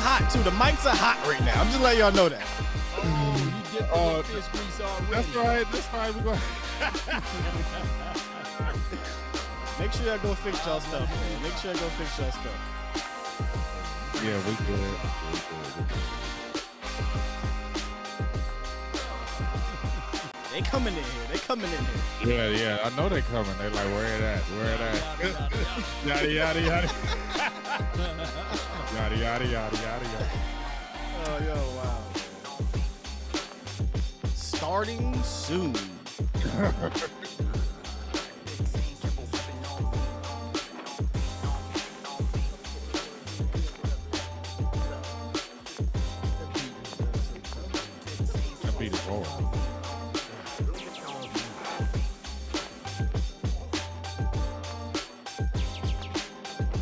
hot too. The mics are hot right now. I'm just letting y'all know that. Oh, you dipped in the fish grease already. That's right. We're going. Make sure y'all go fix y'all stuff, man. Make sure y'all go fix y'all stuff. Yeah, we good. They coming in here. They coming in here. Yeah. I know they coming. They like, where it at? Yada, yada, yada. Yada, yada, yada, yada, yada. Oh, yo, wow. Starting soon. That beat is hard.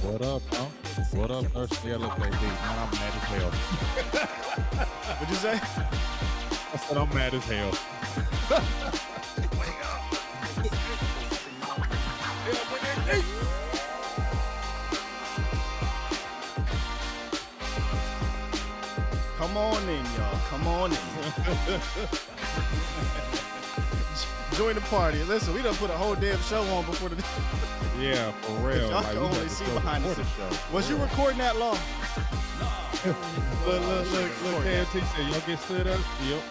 What up, huh? What up, thirsty yellow baby? Man, I'm mad as hell. What'd you say? I said I'm mad as hell. Come on in, y'all. Come on in. Join the party. Listen, we done put a whole damn show on before the. Yeah, for real. Y'all Like, can we only got see show behind the before scenes. show. Was you recording that long? Look, KNT said, y'all get stood up? Yep.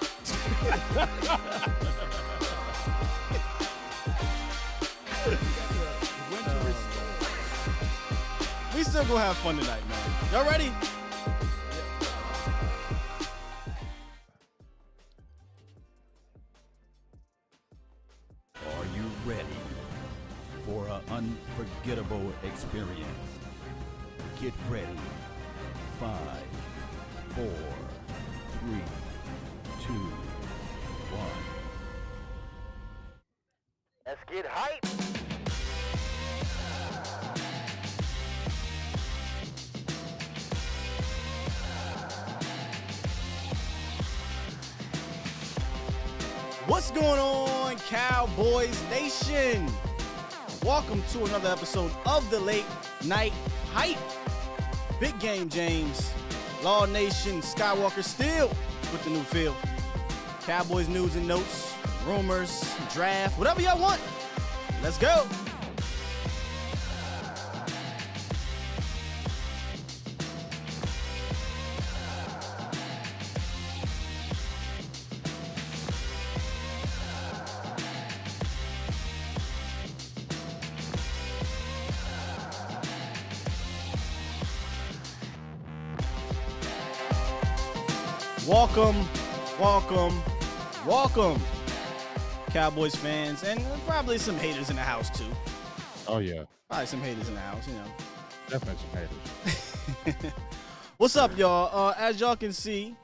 We still gonna have fun tonight, man. Y'all ready? Are you ready for an unforgettable experience? Get ready. 5, 4, 3, 2, 1. Let's get hype. What's going on, Cowboys Nation? Welcome to another episode of the Late Night Hype. Big game, James. Law Nation, Skywalker still with the new feel. Cowboys news and notes, rumors, draft, whatever y'all want. Let's go. Welcome, Cowboys fans, and probably some haters in the house too. Oh, yeah. Probably some haters in the house, you know. Definitely some haters. What's up, y'all? As y'all can see,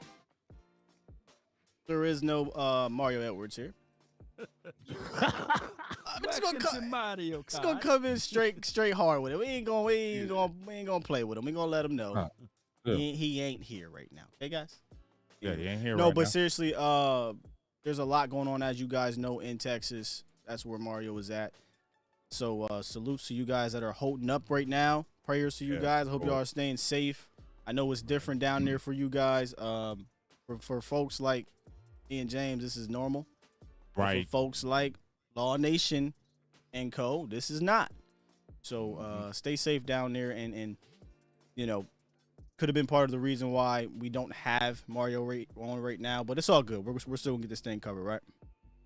there is no Mario Edwards here. Just gonna come in straight hard with it. We ain't gonna play with him. We gonna let him know he ain't here right now. Okay, guys. Yeah, he ain't here No, right but now. seriously, there's a lot going on, as you guys know, in Texas. That's where Mario is at. So salutes to you guys that are holding up right now. Prayers to you guys. I hope y'all are staying safe. I know it's different down there for you guys. For folks like me and James, this is normal. Right. For folks like Law Nation and Co., this is not. So stay safe down there, and you know, could have been part of the reason why we don't have Mario on right now, but it's all good. We're still gonna get this thing covered, right?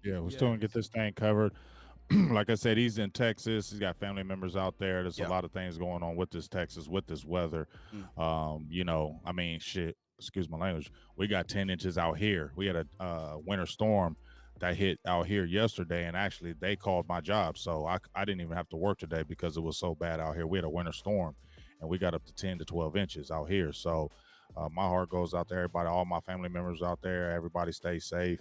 Yeah, we're still gonna get this thing covered. Like I said, he's in Texas. He's got family members out there. There's a lot of things going on with this Texas, with this weather. You know, I mean, shit, excuse my language. We got 10 inches out here. We had a winter storm that hit out here yesterday, and actually they called my job. So I didn't even have to work today because it was so bad out here. We had a winter storm, and we got up to 10 to 12 inches out here. So my heart goes out to everybody, all my family members out there. Everybody stay safe.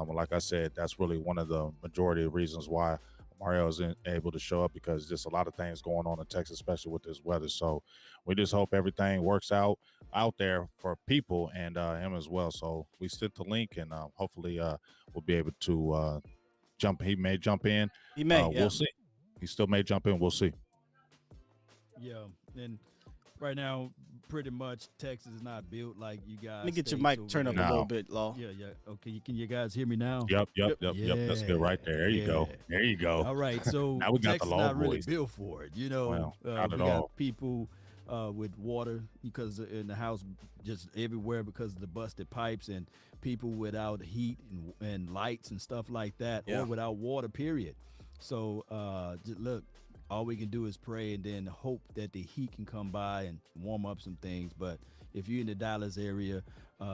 Like I said, that's really one of the majority of reasons why Mario isn't able to show up, because there's a lot of things going on in Texas, especially with this weather. So we just hope everything works out there for people and him as well. So we sent the link, and hopefully we'll be able to jump. He may jump in. He may. We'll see. He still may jump in. We'll see. Yeah, and Right now, pretty much Texas is not built like you guys. Let me get your states mic over turned up there. a No. little bit, Law. Yeah. Okay, can you guys hear me now? Yep. That's good right there. There you go. Yeah. There you go. All right, so Now we got the Texas law not really boys. built for it. You know, Well, not we at got all. people with water because in the house just everywhere because of the busted pipes, and people without heat and lights and stuff like that, Yeah. or without water. Period. So just look, all we can do is pray and then hope that the heat can come by and warm up some things. But if you're in the Dallas area,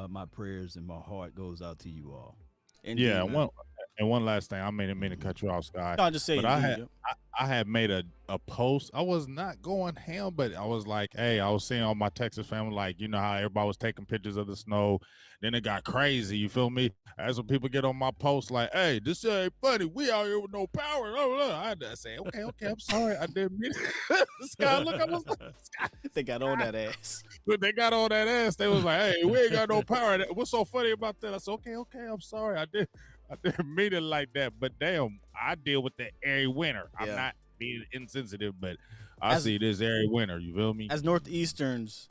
my prayers and my heart goes out to you all. Indeed, Yeah, man. one last thing. I didn't mean to cut you off, Sky. No, just say But indeed. I had made a post. I was not going ham, but I was like, hey, I was seeing all my Texas family, like, you know how everybody was taking pictures of the snow. Then it got crazy. You feel me? As when people get on my post, like, hey, this ain't funny. We out here with no power. Blah, blah, blah. I had to say, okay, I'm sorry. I didn't mean it. Sky, look, I was like, Sky. They got on that ass. But they got on that ass. They was like, hey, we ain't got no power. What's so funny about that? I said, okay, I'm sorry. I didn't mean it like that. But damn, I deal with that every winter. I'm Yeah. not being insensitive, but I As- see this every winter. You feel me? As Northeasterns,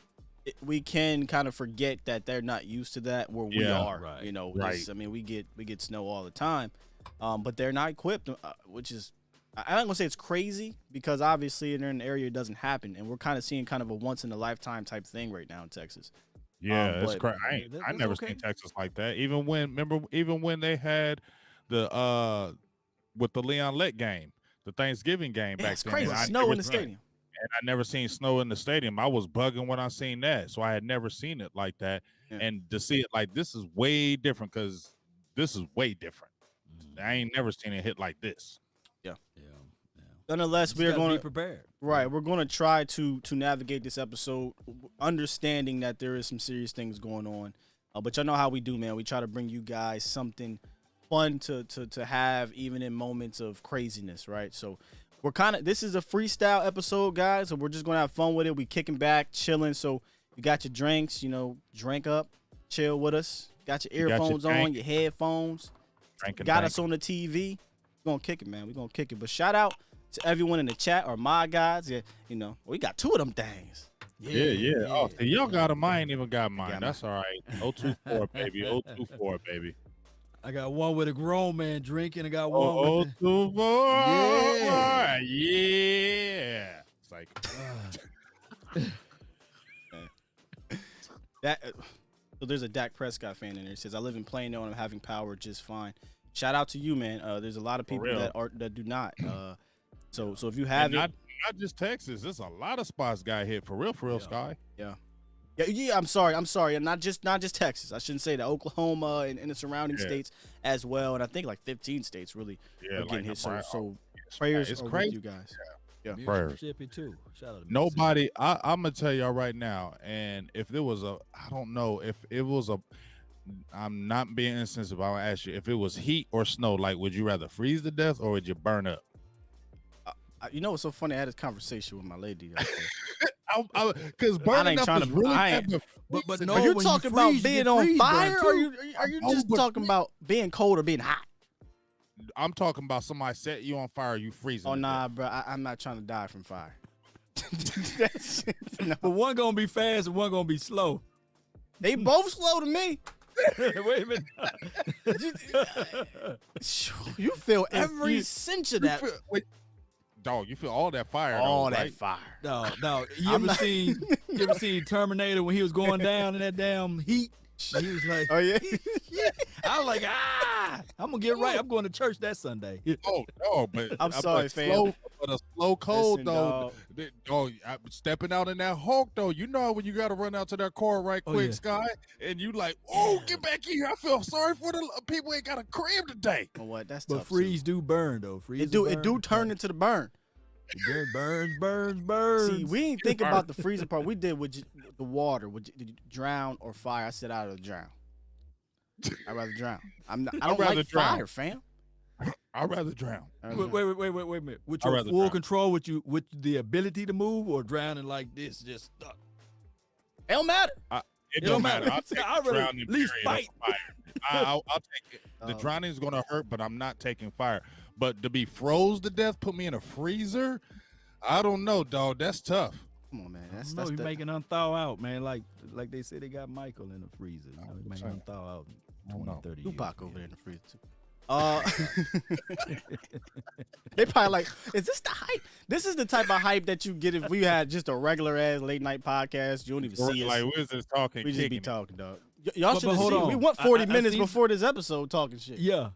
we can kind of forget that they're not used to that where we Yeah. are. Right. You know, Right. I mean, we get snow all the time, but they're not equipped, which is I'm not gonna say it's crazy because obviously in an area it doesn't happen, and we're kind of seeing kind of a once in a lifetime type thing right now in Texas. Yeah, it's but- crazy. I That's never okay. seen Texas like that. Even when they had the with the Leon Lett game, the Thanksgiving game Yeah, back it's then. crazy. and I Snow never in the seen- stadium. And I never seen snow in the stadium. I was bugging when I seen that, so I had never seen it like that. Yeah. And to see it like this is way different because this is way different. I ain't never seen it hit like this. Yeah. Nonetheless, Just we're gotta going be to prepared. Right, we're going to try to navigate this episode, understanding that there is some serious things going on. But y'all know how we do, man. We try to bring you guys something fun to have, even in moments of craziness, right? So this is a freestyle episode, guys. So we're just going to have fun with it. We kicking back, chilling. So you got your drinks, drink up, chill with us. Got your You got your earphones on, drink. your headphones. Drinking Got tank. us on the TV. We're going to kick it, man. We're going to kick it. But shout out to everyone in the chat or my guys. Yeah, we got two of them things. Yeah. Oh, see, y'all got them. I ain't even got mine. got That's all right. 024, baby. 024, baby. I got one with a grown man drinking. I got one Oh, with 024. Yeah. Yeah. It's like, So there's a Dak Prescott fan in there. He says, I live in Plano and I'm having power just fine. Shout out to you, man. There's a lot of people real. that do not. So if you and have not just Texas. There's a lot of spots got hit for real, Yeah. Sky. yeah, I'm sorry. Not just Texas. I shouldn't say that. Oklahoma and the surrounding Yeah. states as well. And I think like 15 states really Yeah, are getting like hit. So it's prayers it's are crazy. with you guys. Yeah. Prayers. Mississippi too. Shout out to Nobody, I'm gonna tell y'all right now, and if there was I don't know if it was I'm not being insensitive. I'll ask you if it was heat or snow. Like, would you rather freeze to death or would you burn up? You know what's so funny? I had this conversation with my lady. the other day. Because burning up is really But freezing. no, Are you when talking freeze, about you being get on freeze fire, burn, or too. are you Oh, just but- talking about being cold or being hot? I'm talking about somebody set you on fire, you freezing. Oh to nah, death. bro. I'm not trying to die from fire. That's- no. But one gonna be fast and one gonna be slow. They both slow to me. Wait a minute. You feel every you- cinch of You that. feel- wait, dog, you feel all that fire. All though, that right? fire. No. You I'm ever not- seen Terminator when he was going down in that damn heat? He was like, Oh yeah. I was like, I'm gonna get right. I'm going to church that Sunday. Oh no, but I'm sorry, but fam. slow, but a slow cold Listen, though. dog. I'm stepping out in that Hulk though. You know when you got to run out to that car right Oh, quick, yeah. Sky, and you like, oh, get back here. I feel sorry for the people ain't got a crib today. Oh, what? That's But tough. too. freeze do burn though. Freeze It do turn into the burn. It burns. See, we didn't think about the freezing part. We did with the water. Did you drown or fire? I said I would drown. I'd rather drown. I don't rather like drown. fire, fam. I'd rather drown. I'd Wait rather a minute. With I'd your rather full drown. control, with the ability to move, or drowning like this, just stuck. It don't matter. It don't matter. I'll I'd take rather the drowning at least period of fire. I'll take it. The Oh. drowning is gonna hurt, but I'm not taking fire. But to be froze to death, put me in a freezer. I don't know, dog. That's tough. Come on, man. That's you making unthaw out, man. Like they say they got Michael in the freezer. You know, he making unthaw out in 20, 30 years. Tupac over there in the freezer too. They probably like, is this the hype? This is the type of hype that you get if we had just a regular ass late night podcast. You don't even see us. Like we're just talking. We just be it. talking, dog. Y'all should have hold seen. on. We went 40 I minutes seen- before this episode talking shit. Yeah.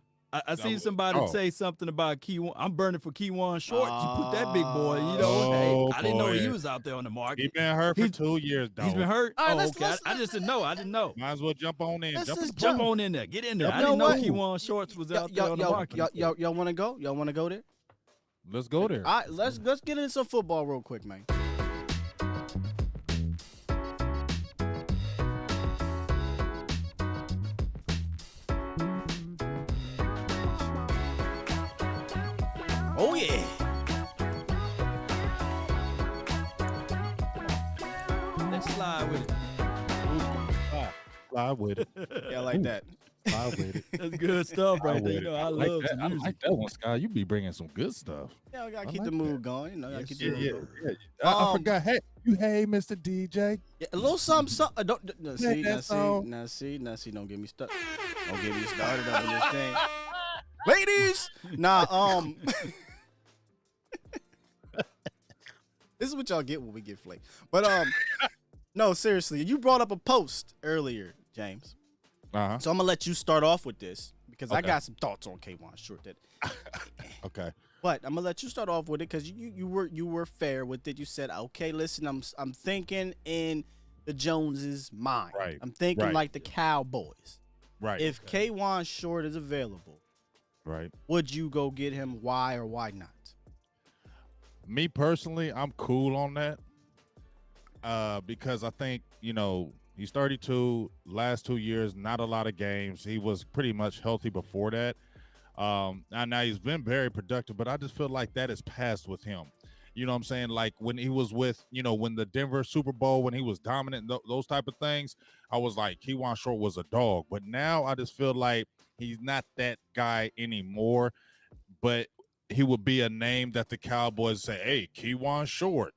I seen somebody say something about Keywan. I'm burning for Keywan Short. You put that big boy, you know. Hey, I didn't know he was out there on the market. He's been hurt for 2 years, dog. He's been hurt? All right, okay. I just didn't know. I didn't know. Might as well jump on in. Jump on in there. Get in there. I didn't know Keywan Shorts was out there on the market. Y'all want to go? Y'all want to go there? Let's go there. All right, let's get into some football real quick, man. Oh yeah. Let's slide with it. Fly with it. Yeah, I like that. Fly with it. That's good stuff right there. You know, I love that. some I music. like that one, Scott. You be bringing some good stuff. Yeah, we gotta I keep like the mood that. going. You know, gotta keep the Yeah, mood yeah, going. yeah. I forgot. Hey, Mr. DJ. Yeah, a little something. No, see, that song. now see. Don't get me stuck. Don't get me started on this thing, ladies. This is what y'all get when we get flaked. But no, seriously, you brought up a post earlier, James. Uh-huh. So I'm gonna let you start off with this because I Okay. got some thoughts on K1 Short. That, Okay. but I'm gonna let you start off with it because you were fair with it. You said, okay, listen, I'm thinking in the Joneses' mind. Right. I'm thinking Right. like the Cowboys. Right. If K1 Short is available, Right. would you go get him? Why or why not? Me personally, I'm cool on that. Because I think, he's 32, last 2 years, not a lot of games. He was pretty much healthy before that. And now he's been very productive, but I just feel like that is past with him. You know what I'm saying? Like when he was with, when the Denver Super Bowl, when he was dominant, those type of things, I was like, Keywan Short was a dog. But now I just feel like he's not that guy anymore. But he would be a name that the Cowboys say, hey, Keywan Short,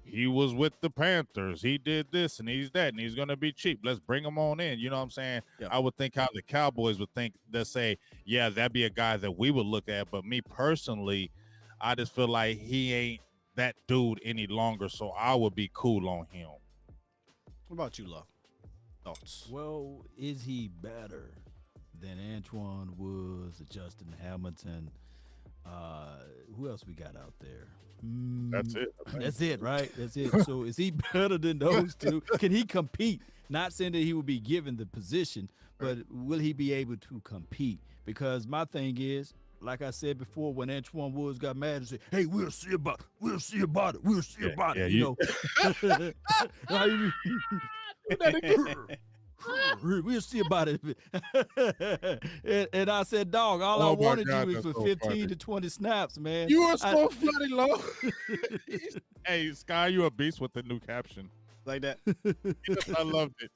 he was with the Panthers. He did this and he's that, and he's going to be cheap. Let's bring him on in. You know what I'm saying? Yeah. I would think how the Cowboys would think. They'll say, yeah, that'd be a guy that we would look at. But me personally, I just feel like he ain't that dude any longer, so I would be cool on him. What about you, Love? Thoughts? Well, is he better than Antoine Woods or Justin Hamilton? Who else we got out there? That's it. That's it, right? That's it. So is he better than those two? Can he compete? Not saying that he will be given the position, but will he be able to compete? Because my thing is, like I said before, when Antoine Woods got mad and said, "Hey, we'll see about it. We'll see about it." You know. We'll see about it. and I said, dog, all I wanted you is for 15 to 20 snaps, man. You are so funny, Lo. Hey, Sky, you a beast with the new caption. Like that? I loved it.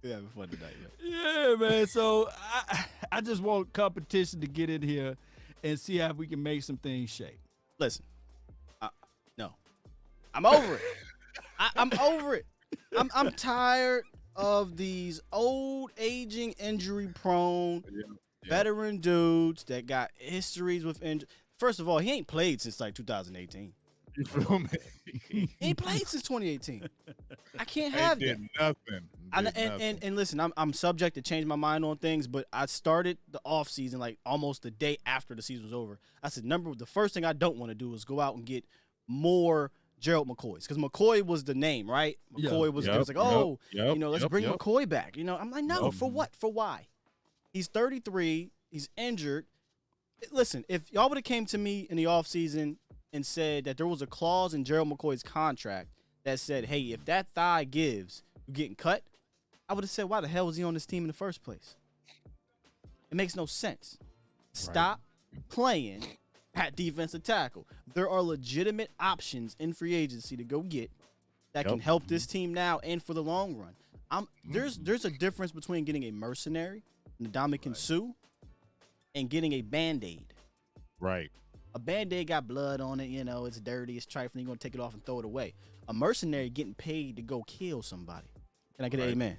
Yeah, having fun tonight, man. Yeah, man. So I just want competition to get in here and see how we can make some things shake. Listen, no, I'm over it. I'm over it. I'm tired of these old, aging, injury-prone veteran dudes that got histories with injury. First of all, he ain't played since like 2018. You feel me? He ain't played since 2018. I can't have that. Nothing. And listen, I'm subject to change my mind on things, but I started the off season like almost the day after the season was over. I said, the first thing I don't want to do is go out and get more Gerald McCoys, because McCoy was the name, right? McCoy was like, let's bring McCoy back. I'm like, no, for what? For why? He's 33. He's injured. Listen, if y'all would have came to me in the offseason and said that there was a clause in Gerald McCoy's contract that said, hey, if that thigh gives, you're getting cut, I would have said, why the hell was he on this team in the first place? It makes no sense. Stop playing at defensive tackle. There are legitimate options in free agency to go get that can help this team now and for the long run. There's a difference between getting a mercenary, Ndamukong Suh, and getting a Band-Aid. Right. A Band-Aid got blood on it, it's dirty, it's trifling, you're going to take it off and throw it away. A mercenary getting paid to go kill somebody. Can I get an amen?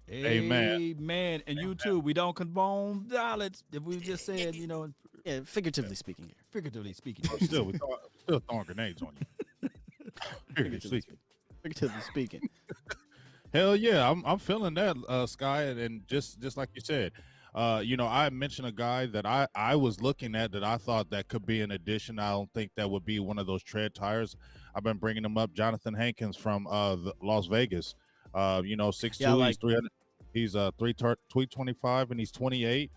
Amen. And you too. We don't condone violence. If we just said, Yeah, figuratively speaking here. Figuratively speaking. Still throwing grenades on you. Figuratively speaking. Hell yeah, I'm feeling that, Sky, and just like you said, I mentioned a guy that I was looking at that I thought that could be an addition. I don't think that would be one of those tread tires. I've been bringing him up, Jonathan Hankins from Las Vegas. 6'2", he's 300, he's 325, and he's 28.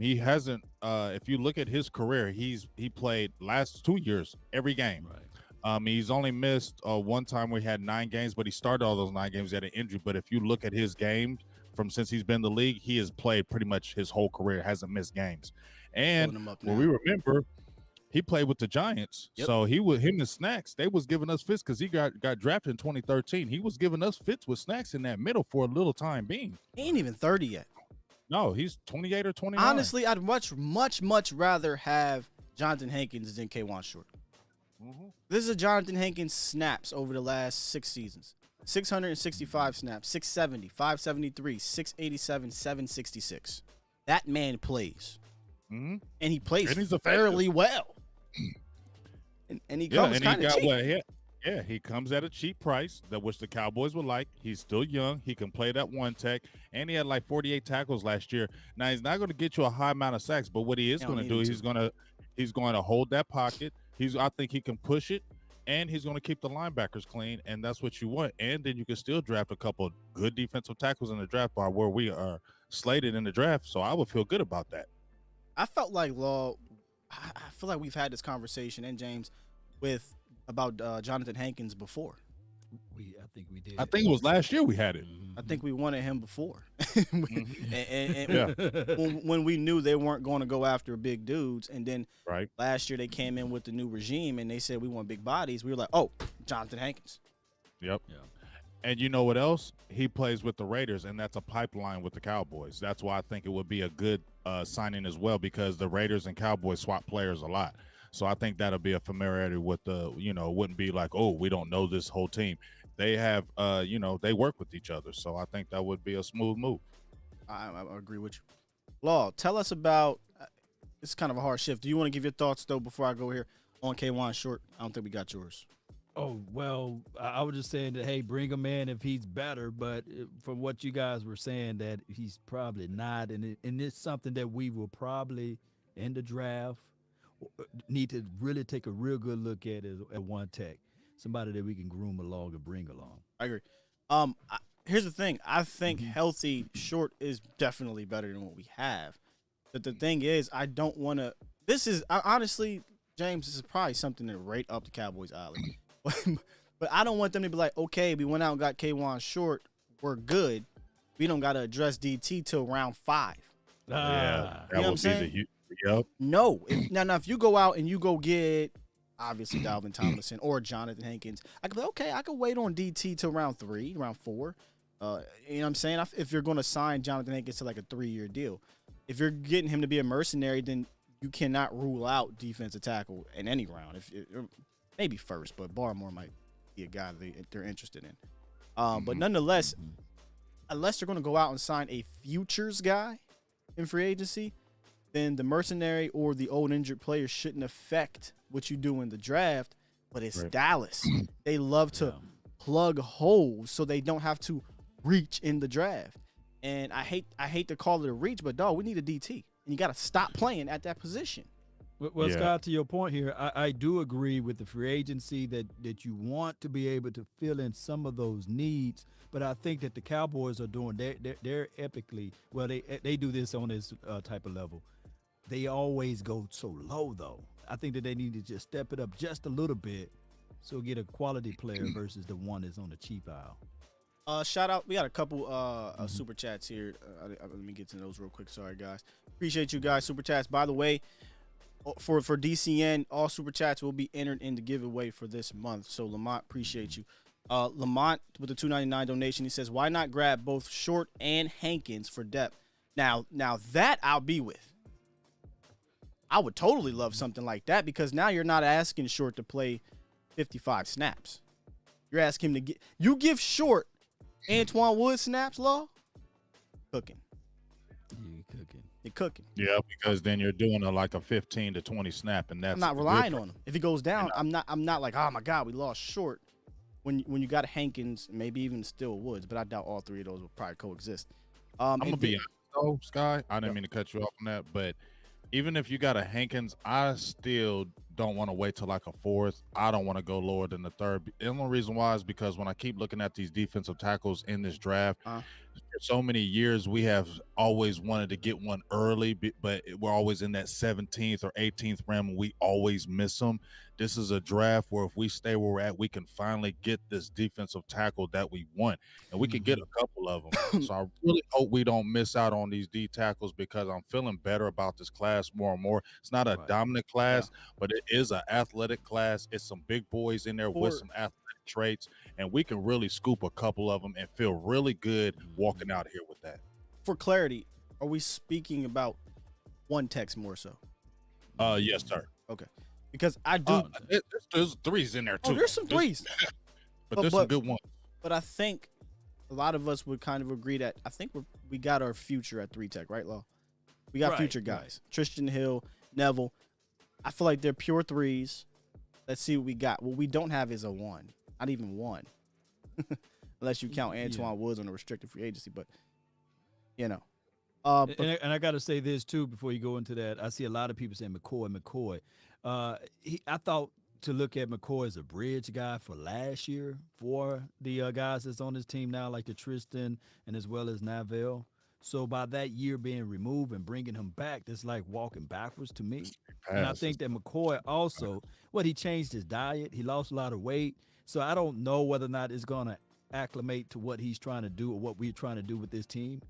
He hasn't. If you look at his career, he played last 2 years every game. Right. He's only missed one time where he had 9 games, but he started all those 9 games. He had an injury. But if you look at his games from since he's been in the league, he has played pretty much his whole career, hasn't missed games. And when we remember, he played with the Giants. Yep. So him and Snacks, they was giving us fits because he got drafted in 2013. He was giving us fits with Snacks in that middle for a little time being. He ain't even 30 yet. No, he's 28 or 29. Honestly, I'd much rather have Jonathan Hankins than K1 Short. Mm-hmm. This is a Jonathan Hankins snaps over the last 6 seasons. 665 snaps, 670, 573, 687, 766. That man plays. Mm-hmm. And he plays fairly well. And he comes kind of cheap. He comes at a cheap price, that which the Cowboys would like. He's still young. He can play that one tech. And he had like 48 tackles last year. Now, he's not going to get you a high amount of sacks, but what he is going to do, he's going to hold that pocket. I think he can push it, and he's going to keep the linebackers clean, and that's what you want. And then you can still draft a couple of good defensive tackles in the draft bar where we are slated in the draft, so I would feel good about that. I felt like, I feel like we've had this conversation, and James, about Jonathan Hankins before. I think we did. I think it was last year we had it. I think we wanted him before. When we knew they weren't going to go after big dudes, and then last year they came in with the new regime and they said we want big bodies. We were like, oh, Jonathan Hankins. Yep. Yeah. And you know what else? He plays with the Raiders, and that's a pipeline with the Cowboys. That's why I think it would be a good signing as well, because the Raiders and Cowboys swap players a lot. So I think that'll be a familiarity with the, wouldn't be like, oh, we don't know this whole team. They have, they work with each other. So I think that would be a smooth move. I agree with you. Law, tell us about, it's kind of a hard shift. Do you want to give your thoughts, though, before I go here on K1 Short? I don't think we got yours. Oh, well, I was just saying that, hey, bring him in if he's better. But from what you guys were saying, that he's probably not. And it's something that we will probably, in the draft, need to really take a real good look at one tech. Somebody that we can groom along and bring along. I agree. Here's the thing. I think healthy Short is definitely better than what we have. But the thing is, I don't want to – honestly, James, this is probably something that right up the Cowboys' alley. But I don't want them to be like, okay, we went out and got K1 Short. We're good. We don't got to address DT till round 5. Yeah, you know what I'm saying? Yep. No. Now, if you go out and you go get, obviously, Dalvin Tomlinson or Jonathan Hankins, I could be okay, I could wait on DT till round 3, round 4. You know what I'm saying? If you're going to sign Jonathan Hankins to like a 3-year deal. If you're getting him to be a mercenary, then you cannot rule out defensive tackle in any round. Maybe first, but Barmore might be a guy they're interested in. But nonetheless, unless they're going to go out and sign a futures guy in free agency, then the mercenary or the old injured player shouldn't affect what you do in the draft. But it's Dallas. They love to plug holes so they don't have to reach in the draft. And I hate to call it a reach, but dog, we need a DT. And you got to stop playing at that position. Well, Scott, to your point here, I do agree with the free agency that you want to be able to fill in some of those needs. But I think that the Cowboys are doing they're epically well. They do this on this type of level. They always go so low, though. I think that they need to just step it up just a little bit so get a quality player versus the one that's on the cheap aisle. Shout out. We got a couple super chats here. Let me get to those real quick. Sorry, guys. Appreciate you guys. Super chats. By the way, for DCN, all super chats will be entered in the giveaway for this month. So, Lamont, appreciate you. Lamont with the $2.99 donation. He says, why not grab both Short and Hankins for depth? Now that I'll be with. I would totally love something like that because now you're not asking Short to play 55 snaps. You're asking him to you give Short Antoine Woods snaps, Law, cooking. You're cooking. Yeah, because then you're doing like a 15 to 20 snap, and that's I'm not relying on him. If he goes down, I'm not like, oh my God, we lost Short. When you got Hankins, maybe even still Woods, but I doubt all three of those will probably coexist. I'm gonna be honest though, Sky. I didn't mean to cut you off on that, but even if you got a Hankins, I still don't want to wait till like a fourth. I don't want to go lower than the third. The only reason why is because when I keep looking at these defensive tackles in this draft, for so many years we have always wanted to get one early, but we're always in that 17th or 18th round and we always miss them. This is a draft where if we stay where we're at, we can finally get this defensive tackle that we want, and we can get a couple of them. So I really hope we don't miss out on these D tackles because I'm feeling better about this class more and more. It's not a dominant class, but it is an athletic class. It's some big boys in there with some athletic traits, and we can really scoop a couple of them and feel really good walking out here with that. For clarity, are we speaking about one text more so? Yes, sir. Okay. Because I do. There's threes in there too. Oh, there's some threes. but there's some good ones. But I think a lot of us would kind of agree that I think we got our future at 3 tech, right, Law? We got future guys. Tristan Hill, Neville. I feel like they're pure threes. Let's see what we got. What we don't have is a 1. Not even 1. Unless you count Antoine Woods on a restricted free agency. But, you know. And I got to say this, too, before you go into that. I see a lot of people saying McCoy. I thought to look at McCoy as a bridge guy for last year for the guys that's on his team now, like the Tristan and as well as Navell. So by that year being removed and bringing him back, that's like walking backwards to me. And I think that McCoy also, he changed his diet. He lost a lot of weight. So I don't know whether or not it's going to acclimate to what he's trying to do or what we're trying to do with this team.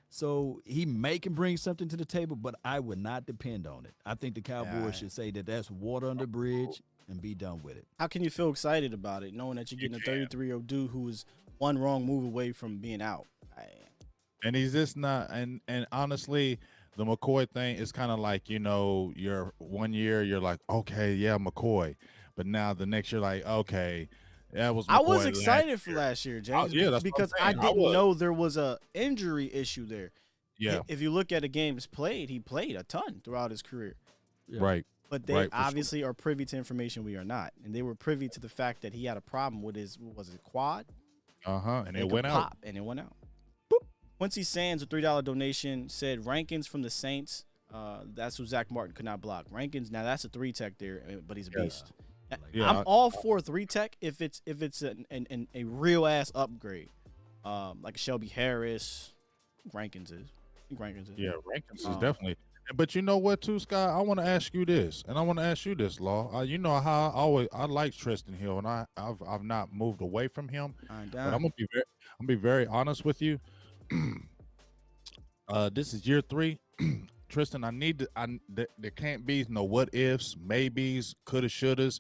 So he can bring something to the table, but I would not depend on it. I think the Cowboys should say that that's water under the bridge and be done with it. How can you feel excited about it, knowing that you're getting a 33-year-old dude who is one wrong move away from being out? And he's just not. And honestly, the McCoy thing is kind of like, you're 1 year, you're like, okay, yeah, McCoy. But now the next year, like, okay, that was McCoy. I was excited for last year, James, because I didn't know there was a injury issue there. Yeah. If you look at the games played, he played a ton throughout his career. Yeah. Right. But they obviously are privy to information we are not. And they were privy to the fact that he had a problem with his, quad? And it went out. And it went out. Boop. Quincy Sands, a $3 donation, said Rankins from the Saints. That's who Zach Martin could not block. Rankins, now that's a 3 tech there, but he's a beast. Yeah. I'm all for 3 tech if it's a real ass upgrade, like Shelby Harris. Rankins is. Yeah, Rankins is definitely. But you know what, too, Scott? I want to ask you this, and I want to ask you this, Law. You know how I like Tristan Hill, and I've not moved away from him. But I'm gonna be very honest with you. This is year 3. Tristan, there can't be no what ifs, maybes, coulda, shouldas.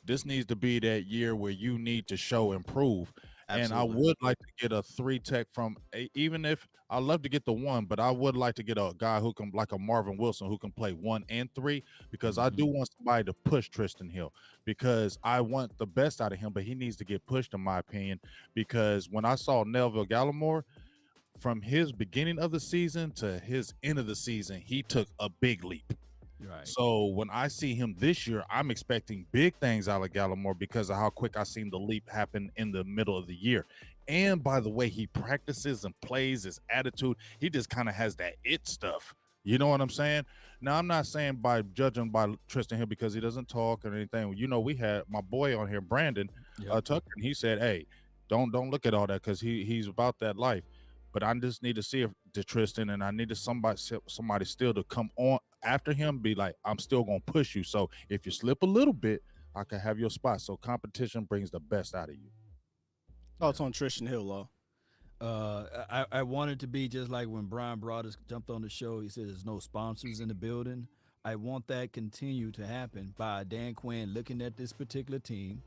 This needs to be that year where you need to show improve. Absolutely. And I would like to get a 3 tech from, even if I love to get the 1, but I would like to get a guy who can, like a Marvin Wilson, who can play 1 and 3, because I do want somebody to push Tristan Hill, because I want the best out of him, but he needs to get pushed, in my opinion, because when I saw Neville Gallimore, from his beginning of the season to his end of the season, he took a big leap. Right. So when I see him this year, I'm expecting big things out of Gallimore because of how quick I seen the leap happen in the middle of the year. And by the way he practices and plays, his attitude, he just kind of has that it stuff. You know what I'm saying? Now, I'm not saying by judging by Tristan Hill because he doesn't talk or anything. We had my boy on here, Brandon Tucker, and he said, hey, don't look at all that because he's about that life. But I just need to see if the Tristan, and I needed somebody still to come on after him, be like, I'm still going to push you. So if you slip a little bit, I can have your spot. So competition brings the best out of you. Thoughts on Tristan Hill, Law? I wanted to be just like when Brian Broaddus jumped on the show. He said there's no sponsors in the building. I want that continue to happen by Dan Quinn looking at this particular team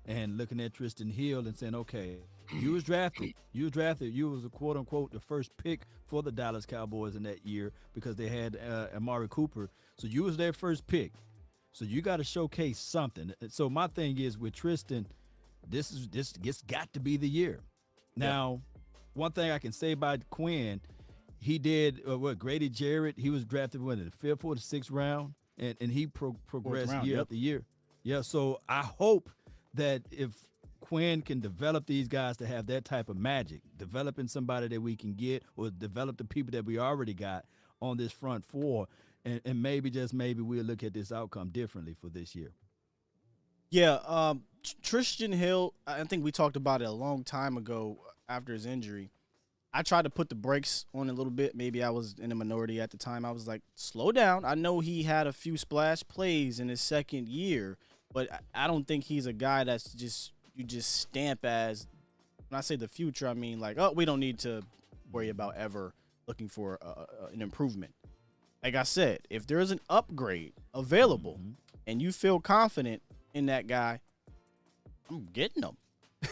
and looking at Tristan Hill and saying, okay, you was drafted. You was a quote unquote the first pick for the Dallas Cowboys in that year because they had Amari Cooper. So you was their first pick. So you got to showcase something. So my thing is with Tristan, this got to be the year. Now, one thing I can say about Quinn, he did Grady Jarrett. He was drafted in the 5th or the 6th round, and he progressed year after year. Yeah. So I hope that if Quinn can develop these guys to have that type of magic, developing somebody that we can get or develop the people that we already got on this front four, and maybe just maybe we'll look at this outcome differently for this year. Yeah, Tristan Hill, I think we talked about it a long time ago after his injury. I tried to put the brakes on a little bit. Maybe I was in a minority at the time. I was like, slow down. I know he had a few splash plays in his second year, but I don't think he's a guy that's you just stamp as, when I say the future, I mean like, oh, we don't need to worry about ever looking for an improvement. Like I said, if there's an upgrade available and you feel confident in that guy, I'm getting him.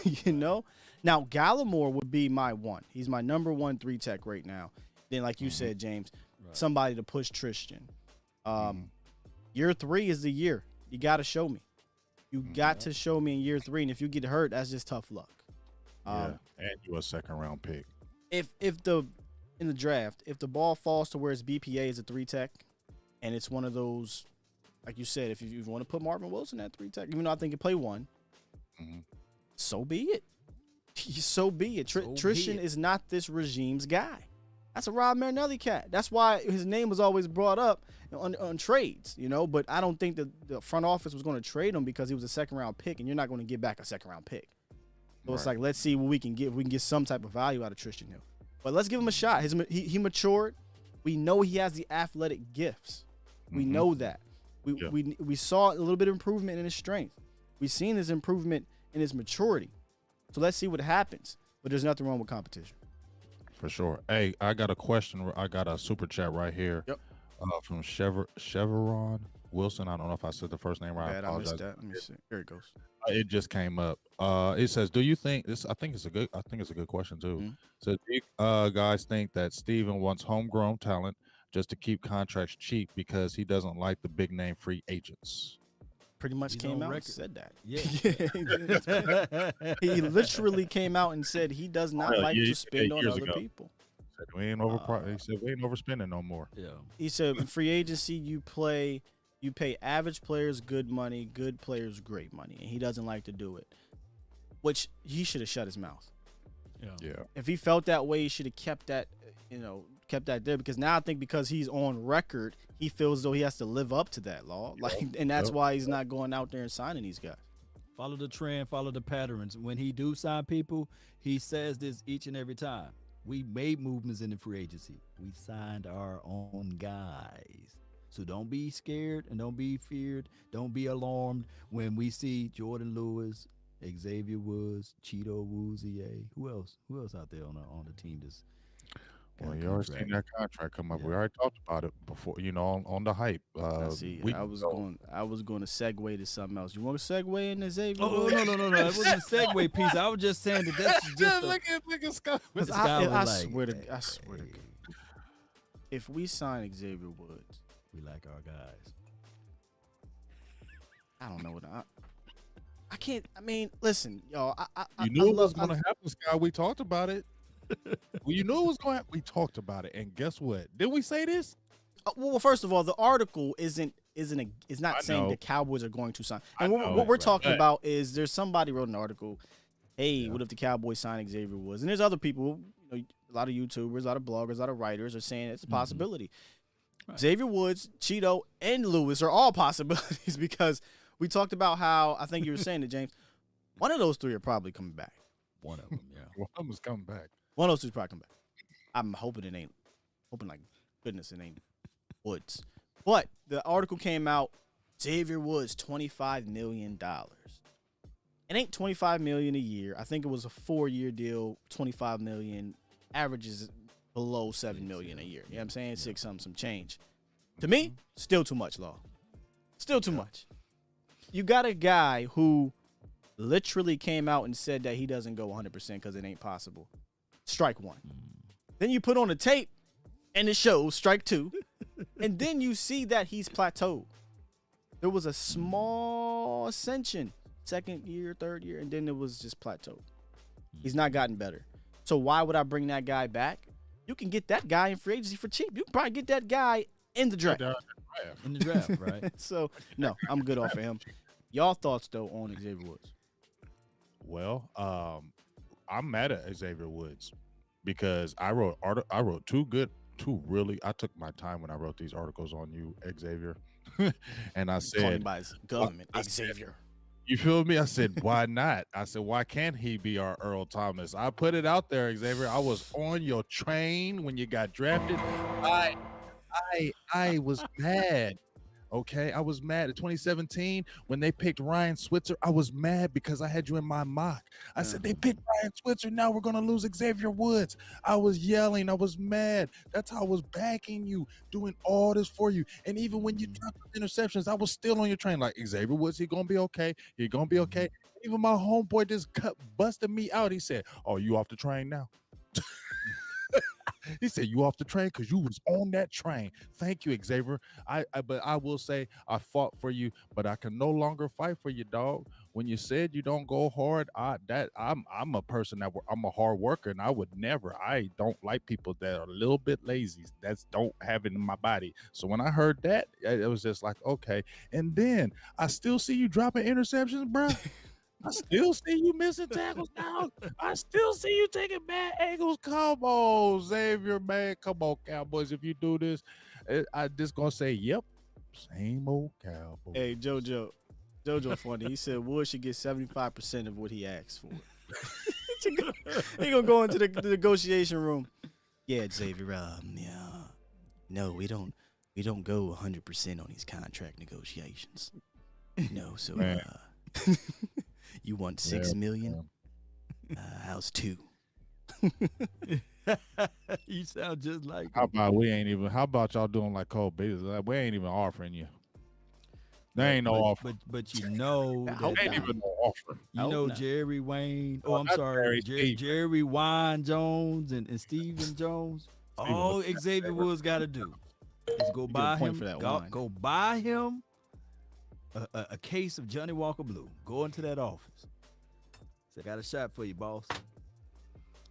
You know? Now, Gallimore would be my one. He's my number 1 3 tech right now. Then, like you said, James, somebody to push Tristan. Year 3 is the year. You got to show me. You got to show me in year 3. And if you get hurt, that's just tough luck. And you a 2nd round pick. In the draft, if the ball falls to where its BPA is a 3 tech, and it's one of those, like you said, if you want to put Marvin Wilson at 3 tech, even though I think he play 1, so be it. So be it. Tristan is not this regime's guy. That's a Rob Marinelli cat. That's why his name was always brought up on trades, you know. But I don't think the front office was going to trade him because he was a 2nd round pick, and you're not going to get back a 2nd round pick. So it's like, let's see what we can get. If we can get some type of value out of Tristan Hill. But let's give him a shot. He matured. We know he has the athletic gifts. We know that. We saw a little bit of improvement in his strength. We've seen his improvement in his maturity. So let's see what happens. But there's nothing wrong with competition. For sure. Hey, I got a question. I got a super chat right here. Yep. From Chevron Wilson. I don't know if I said the first name right. I missed that. Let me see. Here it goes. It just came up. It says, "Do you think this?" I think it's a good question too. So, do you guys think that Steven wants homegrown talent just to keep contracts cheap because he doesn't like the big name free agents? Pretty much He's came out record. and said that. Yeah. He literally came out and said he does not like to spend on other people. He said, we ain't overspending no more. Yeah. He said in free agency you pay average players good money, good players great money, and he doesn't like to do it. Which he should have shut his mouth. Yeah. If he felt that way, he should have kept that there, because now I think because he's on record, he feels as though he has to live up to that law. And that's why he's not going out there and signing these guys. Follow the trend, follow the patterns. When he do sign people, he says this each and every time. We made movements in the free agency. We signed our own guys. So don't be scared and don't be feared. Don't be alarmed when we see Jordan Lewis, Xavier Woods, Cheeto Woozier. Who else out there on the team that's well, you already seen that contract come up. Yeah. We already talked about it before, on the hype. I was going to segue to something else. You want to segue into Xavier? No. It wasn't a segue piece. I was just saying that's just look at Scott. I swear to God. If we sign Xavier Woods, we like our guys. I don't know what I can't. I mean, listen, y'all. You knew it was going to happen, Scott. We talked about it. Well, you knew it was going to happen. We talked about it, and guess what? Did we say this? Well, first of all, the article is not saying the Cowboys are going to sign. And what we're talking about is there's somebody wrote an article. Hey, what if the Cowboys sign Xavier Woods? And there's other people, a lot of YouTubers, a lot of bloggers, a lot of writers are saying it's a possibility. Right. Xavier Woods, Cheeto, and Lewis are all possibilities because we talked about how, I think you were saying it, James, one of those three are probably coming back. One of them, yeah. One of them is coming back. One of those three is probably coming back. I'm hoping like goodness it ain't Woods. But the article came out, Xavier Woods, $25 million. It ain't $25 million a year. I think it was a 4-year deal, $25 million, averages below $7 million a year. You know what I'm saying? 6 something, some change. To me, still too much, Law. Still too much. You got a guy who literally came out and said that he doesn't go 100% because it ain't possible. Strike one. Then you put on the tape, and it shows strike two. And then you see that he's plateaued. There was a small ascension, second year, third year, and then it was just plateaued. He's not gotten better. So why would I bring that guy back? You can get that guy in free agency for cheap. You can probably get that guy in the draft. In the draft, right? So, no, I'm good off of him. Y'all thoughts, though, on Xavier Woods? Well, I'm mad at Xavier Woods because I wrote I took my time when I wrote these articles on you, Xavier. And I said, Calling by his government, Xavier. You feel me? I said, why not? I said, why can't he be our Earl Thomas? I put it out there, Xavier. I was on your train when you got drafted. I was mad. Okay, I was mad in 2017 when they picked Ryan Switzer. I was mad because I had you in my mock. I said they picked Ryan Switzer. Now we're gonna lose Xavier Woods. I was yelling. I was mad. That's how I was backing you, doing all this for you. And even when you dropped the interceptions, I was still on your train. Like Xavier Woods, he gonna be okay. He gonna be okay. Even my homeboy just busted me out. He said, "Oh, you off the train now?" He said, "You off the train because you was on that train." Thank you, Xavier. But I will say I fought for you, but I can no longer fight for you, dog. When you said you don't go hard, I'm a person I'm a hard worker, and I don't like people that are a little bit lazy. That don't have it in my body. So when I heard that, it was just like, okay. And then I still see you dropping interceptions, bro. I still see you missing tackles now. I still see you taking bad angles. Come on, Xavier, man. Come on, Cowboys. If you do this, I just going to say, yep, same old Cowboys. Hey, JoJo funny. He said Wood should get 75% of what he asked for. He going to go into the negotiation room. Yeah, Xavier, no, we don't go 100% on these contract negotiations. No, so you want $6 million? How's 2? You sound just like How about y'all doing like Cole Beasley? We ain't even offering you. There ain't no offer. But you know there ain't even no offer. You know Jerry Wayne. Oh, I'm sorry. Jerry Wine Jones and Steven Jones. All Xavier Woods got to do is go buy him go buy him a case of Johnny Walker Blue. Go into that office. Say, I got a shot for you, boss.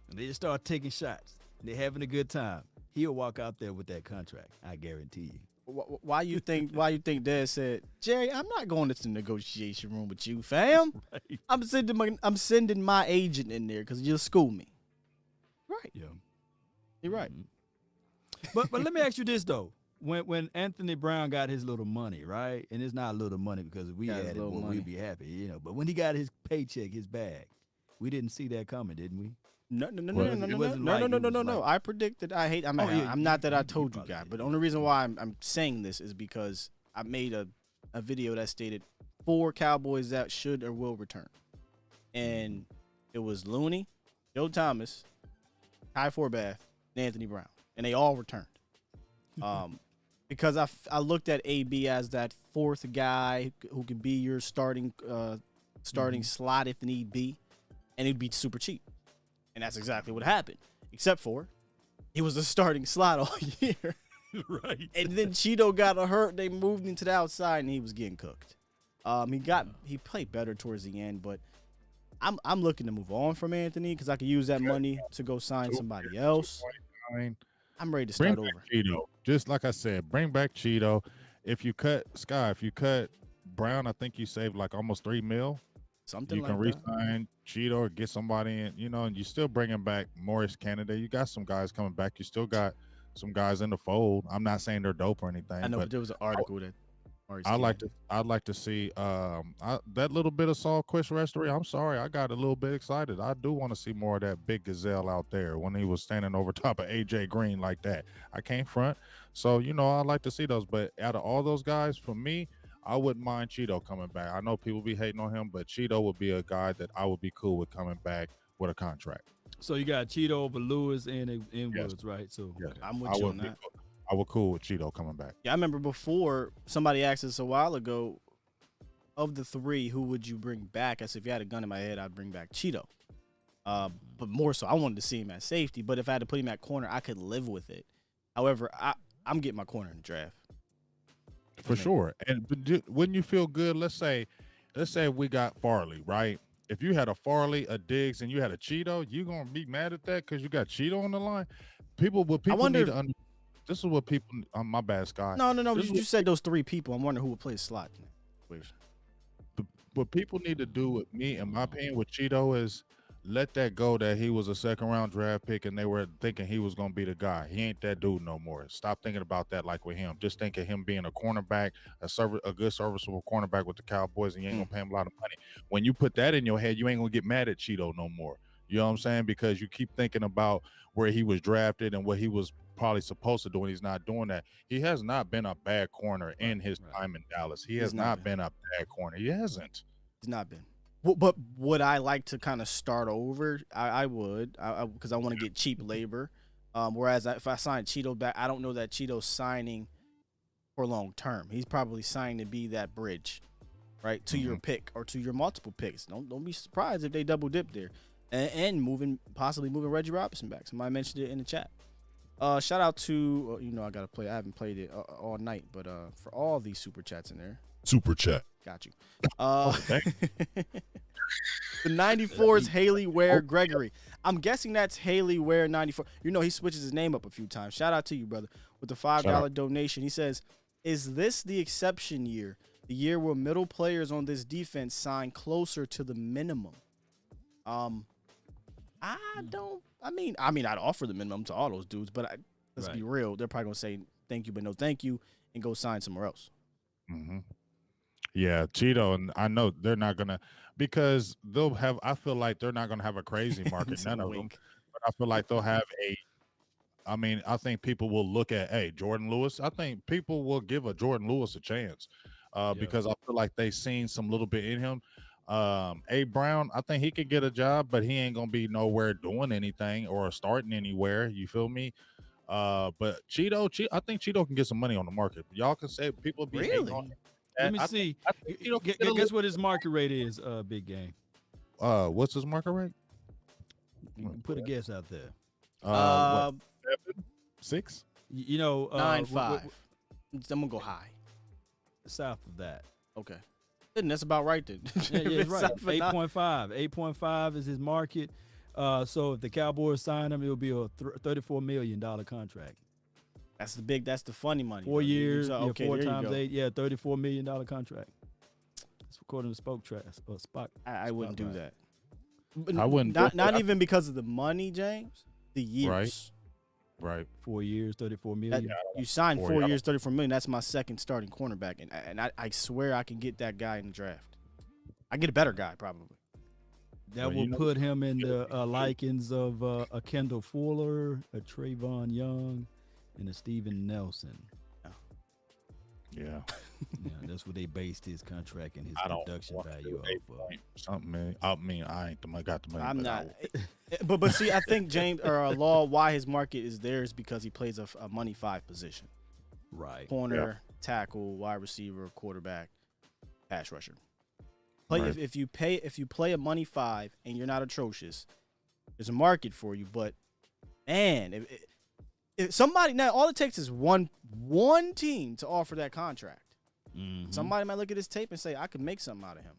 And they just start taking shots. They're having a good time. He'll walk out there with that contract. I guarantee you. Why you think Dad said, Jerry, I'm not going to the negotiation room with you, fam. Right. I'm sending my agent in there because you'll school me. Right. Yeah. You're right. Mm-hmm. But let me ask you this though. When Anthony Brown got his little money, right? And it's not little money because if we had it, well, we'd be happy, you know. But when he got his paycheck, his bag, we didn't see that coming, didn't we? No. I predicted. I'm not that I told you guys, but the only reason why I'm saying this is because I made a video that stated 4 Cowboys that should or will return, and it was Looney, Joe Thomas, Ty Forbath, and Anthony Brown, and they all returned. Because I looked at AB as that 4th guy who could be your starting slot if need be, and it'd be super cheap. And that's exactly what happened, except for he was the starting slot all year. Right. And then Cheeto got hurt. They moved him to the outside, and he was getting cooked. He played better towards the end, but I'm looking to move on from Anthony because I could use that money to go sign somebody else. I'm ready to start over. Cheeto. Just like I said, bring back Cheeto. If you cut Brown, I think you saved like almost $3 million. Something you like can re-sign Cheeto or get somebody in, you know, and you still bringing back Morris Canada. You got some guys coming back. You still got some guys in the fold. I'm not saying they're dope or anything. I know, but there was an article that I'd like to see that little bit of Saul Quist restoration. I'm sorry, I got a little bit excited. I do want to see more of that big gazelle out there when he was standing over top of AJ Green like that. I can't front. So, you know, I'd like to see those. But out of all those guys, for me, I wouldn't mind Cheeto coming back. I know people be hating on him, but Cheeto would be a guy that I would be cool with coming back with a contract. So you got Cheeto over Lewis and Woods, right? So yes. I'm with you on that. I would cool with Cheeto coming back. Yeah, I remember before somebody asked us a while ago, of the three, who would you bring back? As if you had a gun in my head, I'd bring back Cheeto. But more so, I wanted to see him at safety. But if I had to put him at corner, I could live with it. However, I'm getting my corner in the draft. For sure. And wouldn't you feel good? Let's say we got Farley, right? If you had a Farley, a Diggs, and you had a Cheeto, you gonna be mad at that because you got Cheeto on the line? People need to understand. This is what people. My bad, Sky. No. You said those three people. I'm wondering who would play a slot. What people need to do with me, in my opinion, with Cheeto is let that go that he was a second-round draft pick and they were thinking he was going to be the guy. He ain't that dude no more. Stop thinking about that like with him. Just think of him being a cornerback, a good serviceable cornerback with the Cowboys, and you ain't going to pay him a lot of money. When you put that in your head, you ain't going to get mad at Cheeto no more. You know what I'm saying? Because you keep thinking about where he was drafted and what he was probably supposed to do, and he's not doing that. He has not been a bad corner in his time in Dallas. He has not been a bad corner. He hasn't. He's not been. But would I like to kind of start over? I would, because I want to get cheap labor. Whereas if I sign Cheeto back, I don't know that Cheeto's signing for long term. He's probably signing to be that bridge, right, to your pick or to your multiple picks. Don't be surprised if they double dip there, and possibly moving Reggie Robinson back. Somebody mentioned it in the chat. Shout out to I gotta play. I haven't played it all night, but for all these super chats in there. Super chat. Got you. The 94 is Haley Ware Gregory. I'm guessing that's Haley Ware 94. He switches his name up a few times. Shout out to you, brother, with the $5 donation. He says, "Is this the exception year? The year where middle players on this defense sign closer to the minimum?" I'd offer the minimum to all those dudes, but let's be real. They're probably gonna say thank you, but no thank you, and go sign somewhere else. Mm-hmm. Yeah, Cheeto, and I know they're not gonna, because they'll have. I feel like they're not gonna have a crazy market. None of them. But I feel like they'll have I think people will look at Jordan Lewis. I think people will give a Jordan Lewis a chance, because I feel like they seen some little bit in him. A Brown, I think he could get a job, but he ain't gonna be nowhere doing anything or starting anywhere. You feel me? But Cheeto, I think Cheeto can get some money on the market. Y'all can say people be hating on him. Let me see. Guess what his market rate is, Big Game? What's his market rate? Put a guess out there. 7, 6? 9.5. I'm gonna go high. South of that. Okay. Then that's about right then. Yeah, it's right. 8.5. 8.5 is his market. So if the Cowboys sign him, it'll be a $34 million contract. That's the funny money. 4 years, 4 times 8, $34 million contract. That's according to Spock. I wouldn't do that. I wouldn't. Not even because of the money, James. The years. Right. 4 years, $34 million. You signed 4 years, $34 million. That's my second starting cornerback, and I swear I can get that guy in the draft. I get a better guy probably. That will put him in the likings of a Kendall Fuller, a Trayvon Young, and a Steven Nelson. Yeah. That's what they based his contract and his production value off of. Something, man. I ain't got the money. I'm not. But see, I think James or Law, why his market is there is because he plays a money 5 position. Right. Corner, tackle, wide receiver, quarterback, pass rusher. If you play a money 5 and you're not atrocious, there's a market for you. But man, if somebody, now all it takes is one team to offer that contract. Mm-hmm. Somebody might look at his tape and say, I could make something out of him.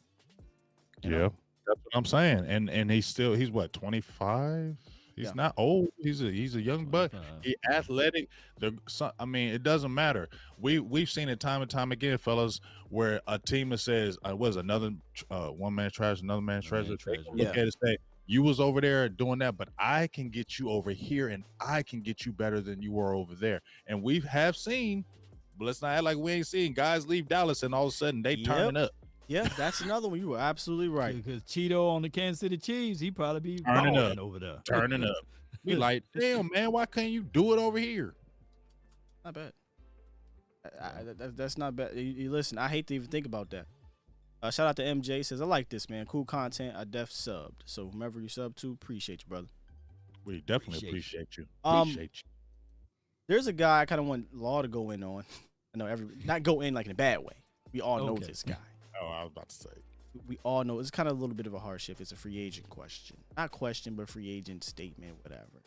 Yeah, that's what I'm saying. And he's what, 25? He's not old. He's a young buck. He's athletic. It doesn't matter. We've seen it time and time again, fellas, where a team that says, "Was another one man trash, another man treasure." Look at it and say, "You was over there doing that, but I can get you over here, and I can get you better than you were over there." And we have seen, but let's not act like we ain't seen guys leave Dallas and all of a sudden they turning up. Yeah, that's another one. You were absolutely right. Because Cheeto on the Kansas City Chiefs, he probably be turning up over there. Turning up. We like, damn, man, why can't you do it over here? Not bad. That's not bad. You listen, I hate to even think about that. Shout out to MJ. Says, I like this, man. Cool content. I subbed. So whomever you sub to, appreciate you, brother. We definitely appreciate you. There's a guy I kind of want Law to go in on. I know not go in like in a bad way. We all know this guy. Oh, I was about to say. We all know it's kind of a little bit of a hardship. It's a free agent question. Not question, but free agent statement, whatever.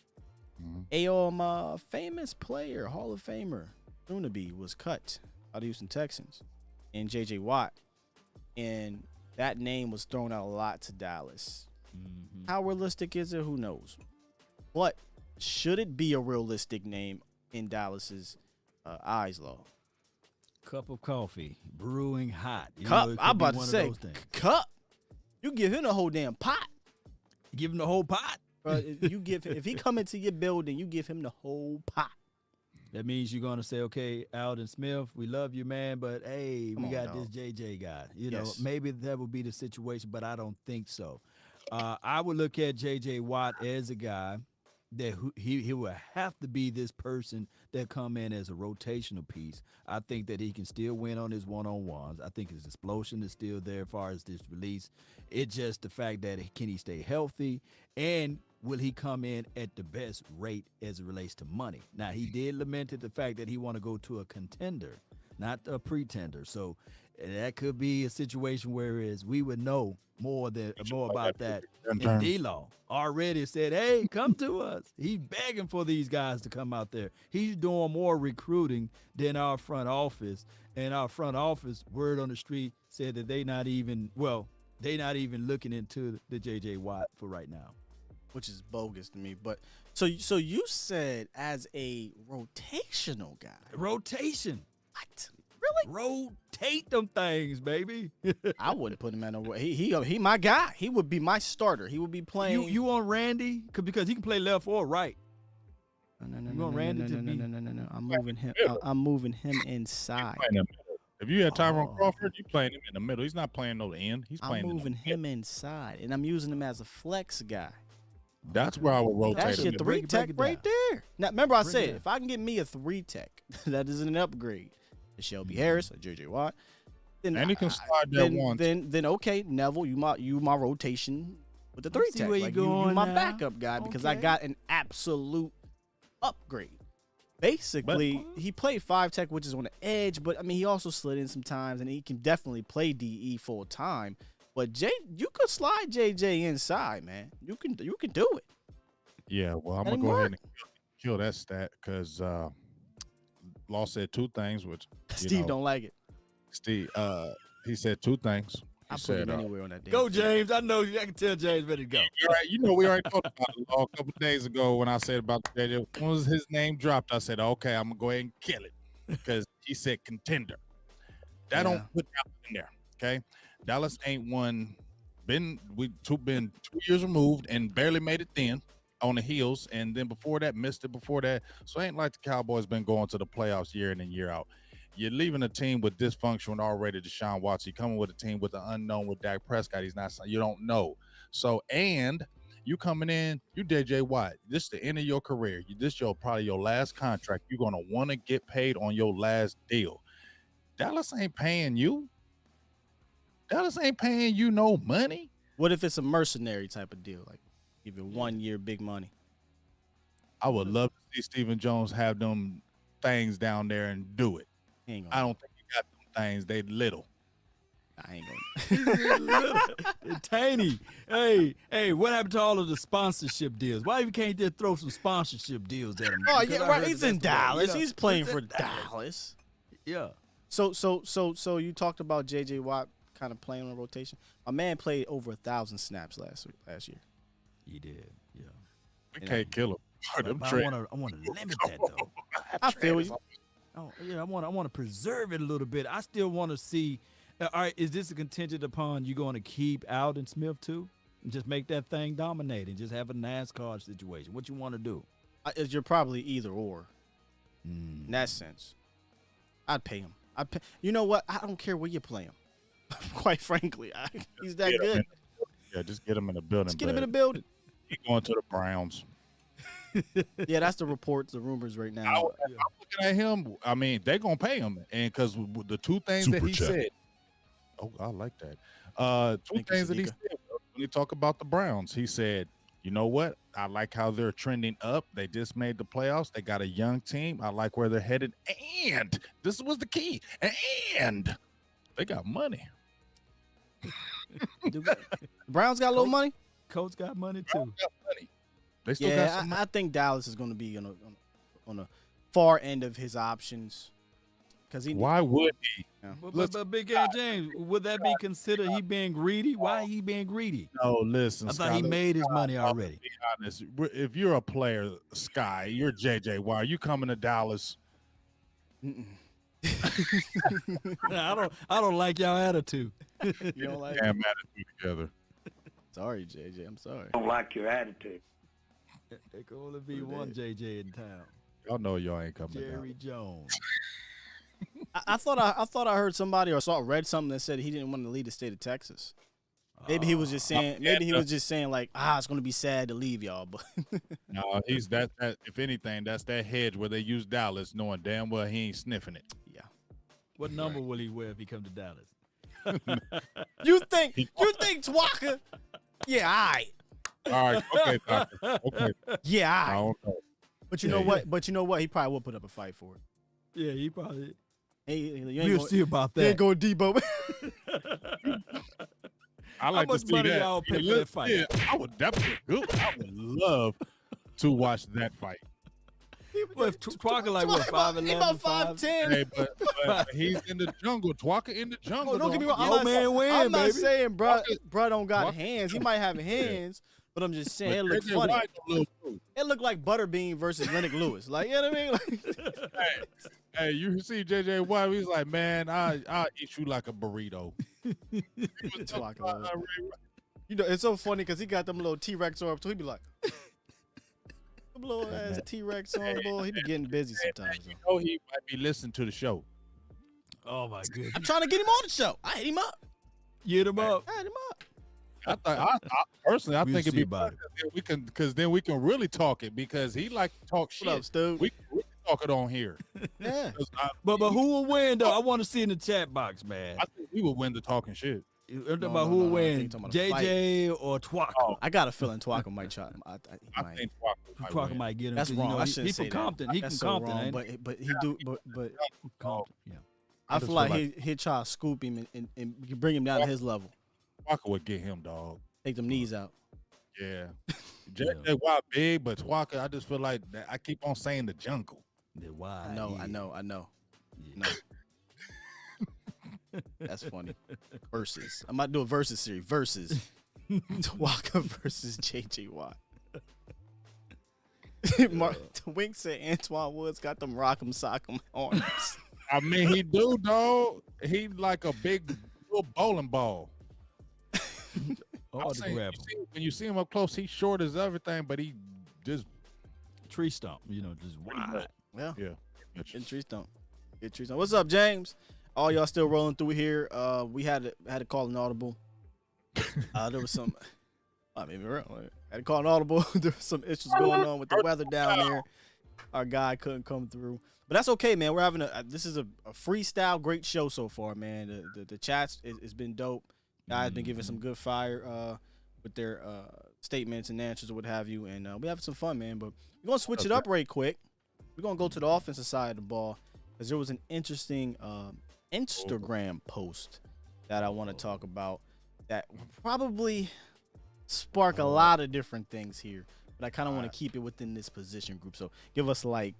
A famous player, Hall of Famer, Dunabe, was cut out of Houston Texans, and J.J. Watt. And that name was thrown out a lot to Dallas. How realistic is it? Who knows? But should it be a realistic name in Dallas's eyes, Law? Cup of coffee, brewing hot. Cup. I'm about to say cup. You give him the whole damn pot. Give him the whole pot. You give him, if he come into your building, you give him the whole pot. That means you're gonna say, okay, Alden Smith, we love you, man, but hey, we got this JJ guy. You know, maybe that would be the situation, but I don't think so. I would look at JJ Watt as a guy that he will have to be this person that come in as a rotational piece. I think that he can still win on his one-on-ones. I think his explosion is still there as far as this release. It's just the fact that can he stay healthy, and will he come in at the best rate as it relates to money? Now, he did lament the fact that he want to go to a contender, not a pretender. So that could be a situation whereas we would know more about that. And D-Law already said, hey, come to us. He's begging for these guys to come out there. He's doing more recruiting than our front office. And our front office, word on the street, said that they not even looking into the J.J. Watt for right now. Which is bogus to me. But so you said as a rotational guy. Rotation. What? Really? Rotate them things, baby. I wouldn't put him at no. He my guy. He would be my starter. He would be playing. You want Randy because he can play left or right. No. I'm moving him. I'm moving him inside. If you had Tyrone Crawford, you playing him in the middle. He's not playing no end. He's playing. I'm moving him inside, and I'm using him as a flex guy. That's where I would rotate. That's your 3-tech right there. Now, remember I said if I can get me a 3-tech, that is an upgrade. Shelby Harris or J.J. Watt. Then and he can slide that once. Then okay, Neville, you my rotation with the 3-tech. Like you my backup guy because I got an absolute upgrade. Basically, he played 5-tech, which is on the edge, but I mean he also slid in sometimes, and he can definitely play DE full time. But you could slide JJ inside, man. You can do it. Yeah, well, I'm gonna go ahead and kill that stat because Law said two things, which Steve don't like it. Steve, he said two things. I put him anywhere on that. Go, James. I know you. I can tell James ready to go. Right, we already talked about it Law, a couple of days ago when I said about the JJ. When was his name dropped, I said, okay, I'm gonna go ahead and kill it because he said contender. That don't put Dallas in there. Okay, Dallas ain't won. Been 2 years removed and barely made it then. On the heels, and then before that missed it before that. So it ain't like the Cowboys been going to the playoffs year in and year out. You're leaving a team with dysfunction already. Deshaun Watson, coming with a team with the unknown with Dak Prescott. He's not. You don't know. So and you coming in, you JJ Watt. This is the end of your career. This probably your last contract. You're gonna want to get paid on your last deal. Dallas ain't paying you. Dallas ain't paying you no money. What if it's a mercenary type of deal, like? Give it 1 year, big money. I would love to see Stephen Jones have them things down there and do it. I don't think he got them things. They little. I ain't gonna. They're tiny. Hey, what happened to all of the sponsorship deals? Why you can't just throw some sponsorship deals at him? Oh yeah, right. He's in Dallas. He's playing for Dallas. Yeah. So you talked about J.J. Watt kind of playing on rotation. A man played over 1,000 snaps last year. He did, yeah. We can't kill him. I want to limit that though. I feel you. Oh yeah, I want to preserve it a little bit. I still want to see. All right, is this a contingent upon you going to keep Alden Smith too, and just make that thing dominate and just have a NASCAR situation? What you want to do? You're probably either or. In that sense, I'd pay him. You know what? I don't care where you play him. Quite frankly, he's that good. Yeah, just get him in the building. Just get him in the building. He's going to the Browns. Yeah, that's the reports, the rumors right now. I'm looking at him. I mean, they're going to pay him. And because the two things that he said. Oh, I like that. Two things that he said when he talked about the Browns. He said, you know what? I like how they're trending up. They just made the playoffs. They got a young team. I like where they're headed. And this was the key. And they got money. Browns got a little money. Colts got money Browns too. got money. They still got some money. I think Dallas is going to be on a far end of his options. Why would he? Yeah. But Big Game James, would that be considered he being greedy? Why he being greedy? No, listen. I thought he made his money already. Be honest. If you're a player, Sky, you're JJ. Why are you coming to Dallas? I don't like y'all attitude. You don't like Damn attitude together. Sorry, JJ. I'm sorry. I don't like your attitude. There can only be one JJ in town. Y'all know y'all ain't coming Jerry down. Jones. I thought I heard somebody or read something that said he didn't want to leave the state of Texas. Maybe he was just saying. Maybe he was just saying like, it's gonna be sad to leave y'all. But No, he's that. If anything, that's that hedge where they use Dallas, knowing damn well he ain't sniffing it. yeah, What number will he wear if he come to Dallas? you think Twaka? Yeah, all All right, okay, Tucker. Okay, yeah, I all right. don't know. But you know what? But you know what? He probably will put up a fight for it. Yeah, he probably. We'll see about You ain't that. going Debo. I like much to see money that. y'all pay for that fight? Yeah, I would definitely. I would love to watch that fight. Well, if Twaka like what, 5'11", He about 5'10". Hey, but he's in the jungle. Twaka in the jungle. Oh, don't get me wrong. Yo, I'm not baby. saying, bro don't got Twaka- hands. He might have hands, but I'm just saying it look JJ funny. Watt don't look good. It looked like Butterbean versus Lennox Lewis. Like, you know what I mean? Like, Hey, you see JJ Watt? He's like, man, I'll eat you like a burrito. Twaka, you know, it's so funny because he got them little T-Rex arms, so he be like, them little ass T-Rex arm, boy. He be getting busy sometimes. You know he might be listening to the show. Oh my goodness. I'm trying to get him on the show. I hit him up. Get him up. I hit him up. I personally, I We'll think it'd see be about better because then we can really talk it because he like to talk shit. What up, Stu? We can really talk it on here. Yeah. But who will win though? I want to see in the chat box, man. I think we would win the talking shit. About who will I win, think talking about a JJ or Twaka? Oh, I got a feeling Twaka might try. I Might. think Twaka Twaka win. might get him. That's 'cause, you wrong. know, I he shouldn't say from that. Compton. He That's from so Compton, wrong, ain't but he do. But Compton. Yeah. I just feel like feel he'd try to scoop him and bring him down to his level. Twaka would get him, dog. Take them knees out. Yeah. JJ Watt big, but Twaka, I just feel like that I keep on saying the jungle. The why? I know. Yeah. No. That's funny. Versus. I might do a versus series. Versus. Twaka versus JJ Watt. Wink said Antoine Woods got them rock'em sock'em arms. I mean, he do, dog. He like a big little bowling ball. All I'm the saying, grab when you see him up close, he's short as everything, but he just tree stump. You know, just wide. Yeah. yeah. Get tree stump. What's up, James? All y'all still rolling through here. We had to call an audible. There was some. I mean, had to call an audible. There was some issues going on with the weather down there. Our guy couldn't come through, but that's okay, man. We're having this is a freestyle, great show so far, man. The chats it's been dope. Guys been giving some good fire with their statements and answers or what have you, and we having some fun, man. But we're gonna switch it up right quick. We're gonna go to the offensive side of the ball because there was an interesting Instagram post that I want to talk about that will probably spark a lot of different things here, but I kind of want to keep it within this position group. So give us like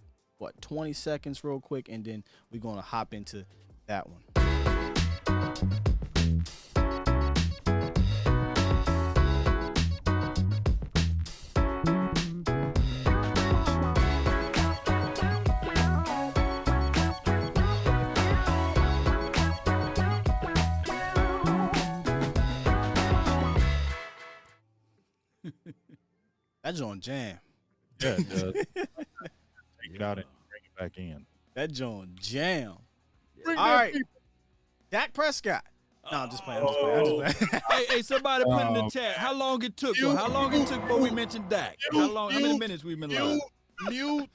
20 seconds real quick, and then we're gonna hop into that one. That joint jam. Yeah, it does. Take it out and bring it back in. That joint jam. Bring All that right. people. Dak Prescott. No, I'm just playing. I'm just playing. Hey, somebody put in the chat how long it took. How long it took before we mentioned Dak? How many minutes we've been live? Mute.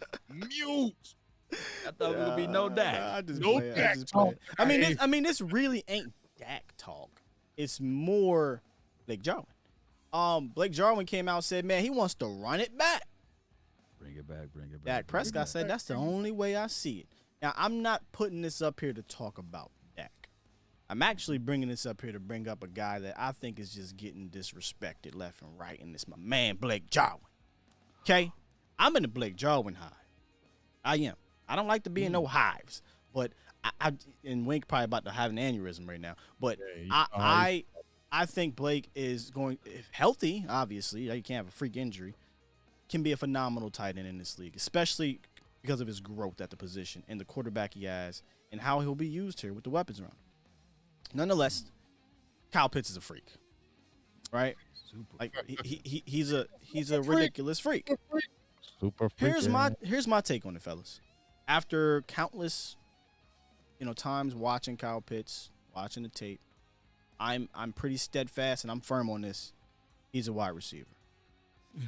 I thought it would be no Dak. I just No play. Dak I just play. talk. I mean, this really ain't Dak talk. It's more Blake Jarwin. Blake Jarwin came out and said, man, he wants to run it back. Bring it back. Dak Prescott said that's the only way I see it. Now, I'm not putting this up here to talk about Dak. I'm actually bringing this up here to bring up a guy that I think is just getting disrespected left and right, and it's my man, Blake Jarwin. Okay? I'm in the Blake Jarwin hive. I am. I don't like to be in no hives, but and Wink probably about to have an aneurysm right now, but I think Blake is going, if healthy, obviously, you can't have a freak injury, can be a phenomenal tight end in this league, especially because of his growth at the position and the quarterback he has and how he'll be used here with the weapons around him. Nonetheless, Kyle Pitts is a freak, right? Like he's a ridiculous freak. Super freak. Here's my take on it, fellas. After countless, times watching Kyle Pitts, watching the tape, I'm pretty steadfast and I'm firm on this. He's a wide receiver.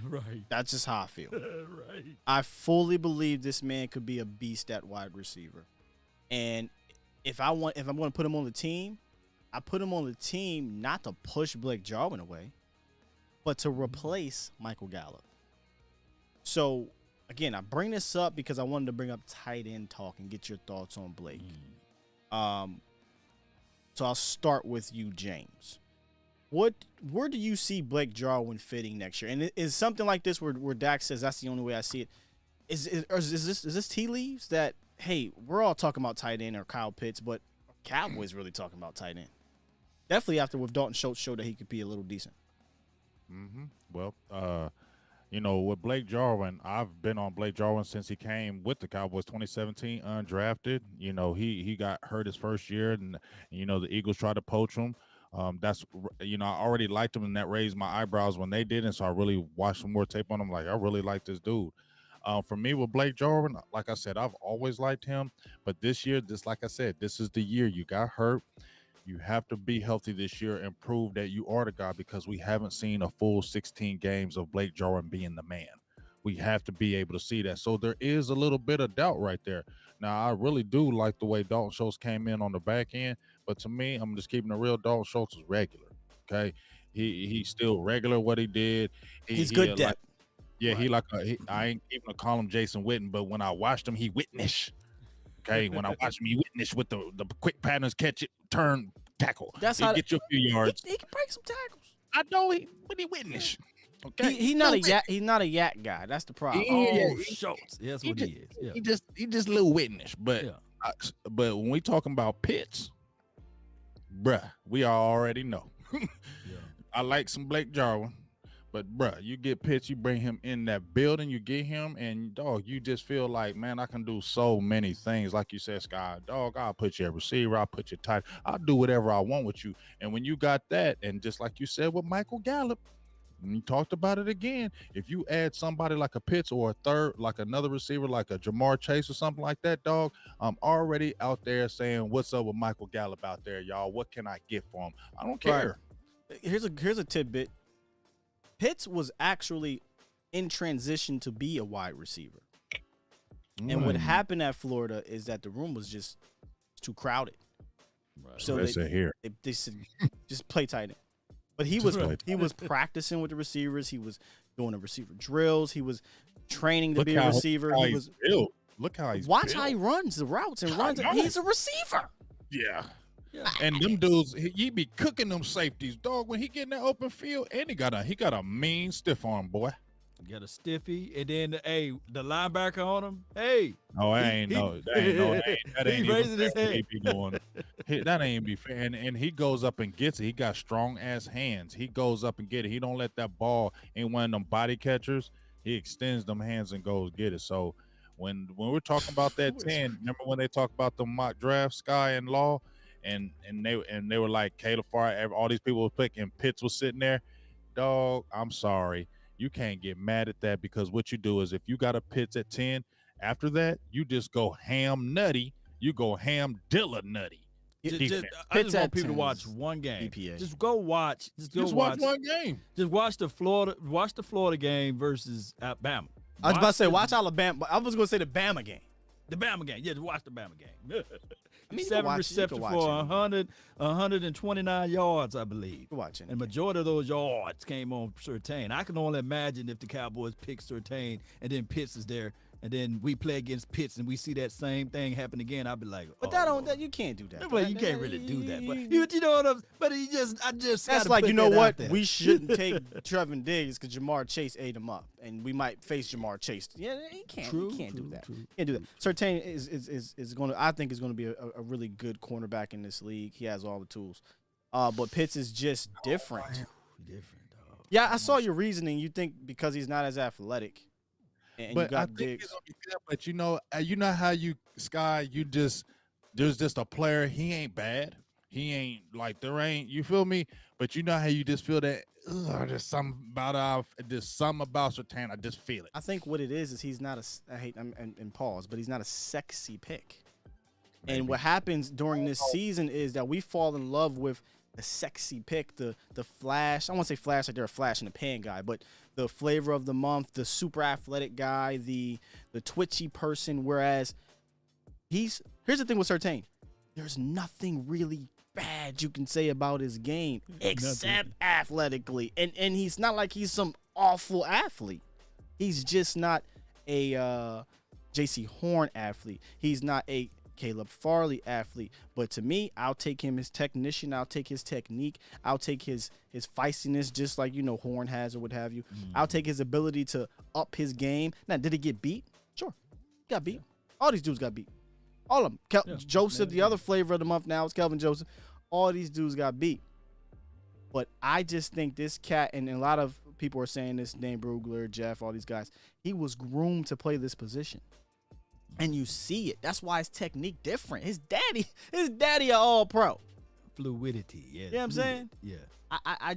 Right. That's just how I feel. Right. I fully believe this man could be a beast at wide receiver. And if I'm going to put him on the team, I put him on the team not to push Blake Jarwin away, but to replace Michael Gallup. So, again, I bring this up because I wanted to bring up tight end talk and get your thoughts on Blake. So I'll start with you, James. Where do you see Blake Jarwin fitting next year? And is something like this where Dak says that's the only way I see it? Is this tea leaves that, hey, we're all talking about tight end or Kyle Pitts, but Cowboys really talking about tight end? Definitely after with Dalton Schultz showed that he could be a little decent. Well, with Blake Jarwin, I've been on Blake Jarwin since he came with the Cowboys 2017, undrafted. He got hurt his first year, and the Eagles tried to poach him. I already liked him, and that raised my eyebrows when they didn't. So I really watched some more tape on him. Like, I really like this dude. For me with Blake Jarwin, like I said, I've always liked him. But this year, like I said, this is the year you got hurt. You have to be healthy this year and prove that you are the guy, because we haven't seen a full 16 games of Blake Jarwin being the man. We have to be able to see that. So there is a little bit of doubt right there. Now, I really do like the way Dalton Schultz came in on the back end, but to me, I'm just keeping it real. Dalton Schultz is regular, okay? He's still regular what he did. He's good depth. I ain't even gonna call him Jason Witten, but when I watched him, he Witnish. Okay, when I watched him, he Witnish with the quick patterns, catch it, turn, tackle. That's how get you a few yards. He can break some tackles. I know but he Witnish. Okay, He's not a yak guy. That's the problem. Schultz. That's what he is. Yeah. He just a little Witnish. But but when we talking about Pitts, bruh, we already know. I like some Blake Jarwin. But, bruh, you get Pitts, you bring him in that building, you get him, and, dog, you just feel like, man, I can do so many things. Like you said, Sky, dog, I'll put you a receiver, I'll put you tight, I'll do whatever I want with you. And when you got that, and just like you said with Michael Gallup, and you talked about it again, if you add somebody like a Pitts or a third, like another receiver, like a Jamar Chase or something like that, dog, I'm already out there saying, what's up with Michael Gallup out there, y'all? What can I get for him? I don't care. Right. Here's a tidbit. Pitts was actually in transition to be a wide receiver. And what happened at Florida is that the room was just too crowded. Right. So they said just play tight end. But he was practicing with the receivers. He was doing the receiver drills. He was training to be a receiver. Look how he's watch built. how he runs the routes and runs. He's a receiver. Yeah. And them dudes, he be cooking them safeties, dog. When he get in that open field, and he got a mean stiff arm, boy. He got a stiffy, and then the linebacker on him. Hey, that ain't raising his hand. That ain't be fair. And he goes up and gets it. He got strong ass hands. He goes up and get it. He don't let that ball in one of them body catchers. He extends them hands and goes get it. So when we're talking about that 10, remember when they talk about the mock draft, Sky and Law? And they were like Caleb Farr, all these people were picking, Pitts was sitting there. Dog, I'm sorry. You can't get mad at that, because what you do is if you got a Pitts at 10, after that, you just go ham nutty. You go ham dilla nutty. I just want people to watch one game. EPA. Just go watch. Just watch one game. Just watch the Florida game versus Alabama. I was about to say watch Alabama. I was going to say the Bama game. The Bama game. Yeah, just watch the Bama game. I mean, 7 receptions for 129 yards, I believe. Watching. And majority of those yards came on Surtain. I can only imagine if the Cowboys pick Surtain and then Pitts is there, and then we play against Pitts and we see that same thing happen again, I'll be like, But you can't do that. Well, you can't really do that. But you know what I'm. But I just. That's like, you know what? We shouldn't take Trevin Diggs because Jamar Chase ate him up, and we might face Jamar Chase. Yeah, he can't. He can't do that. Can't do that. Surtain is going to. I think is going to be a really good cornerback in this league. He has all the tools. But Pitts is just different. Different, dog. Yeah, I saw your reasoning. You think because he's not as athletic. And but you got I think Diggs. he's gonna be good, but you know how there's just a player. He ain't bad. He ain't like you feel me? But you know how you just feel that there's something about Surtain. I just feel it. I think what it is he's not and pause, but he's not a sexy pick. Maybe. And what happens during this season is that we fall in love with the sexy pick, the flash. I won't say flash like they're a flash in the pan guy, but the flavor of the month, the super athletic guy, the twitchy person. Whereas here's the thing with Surtain. There's nothing really bad you can say about his game except athletically. And he's not like he's some awful athlete. He's just not a J.C. Horn athlete. He's not a Caleb Farley athlete. But to me, I'll take him as technician. I'll take his technique. I'll take his feistiness, just like, Horn has or what have you. I'll take his ability to up his game. Now, did he get beat? Sure. He got beat. Yeah. All these dudes got beat. All of them. Joseph, the other flavor of the month now is Kelvin Joseph. All these dudes got beat. But I just think this cat, and a lot of people are saying this, Dane Brugler, Jeff, all these guys, he was groomed to play this position. And you see it. That's why his technique different. His daddy a all pro. Fluidity, yeah. You know what I'm saying? Yeah. I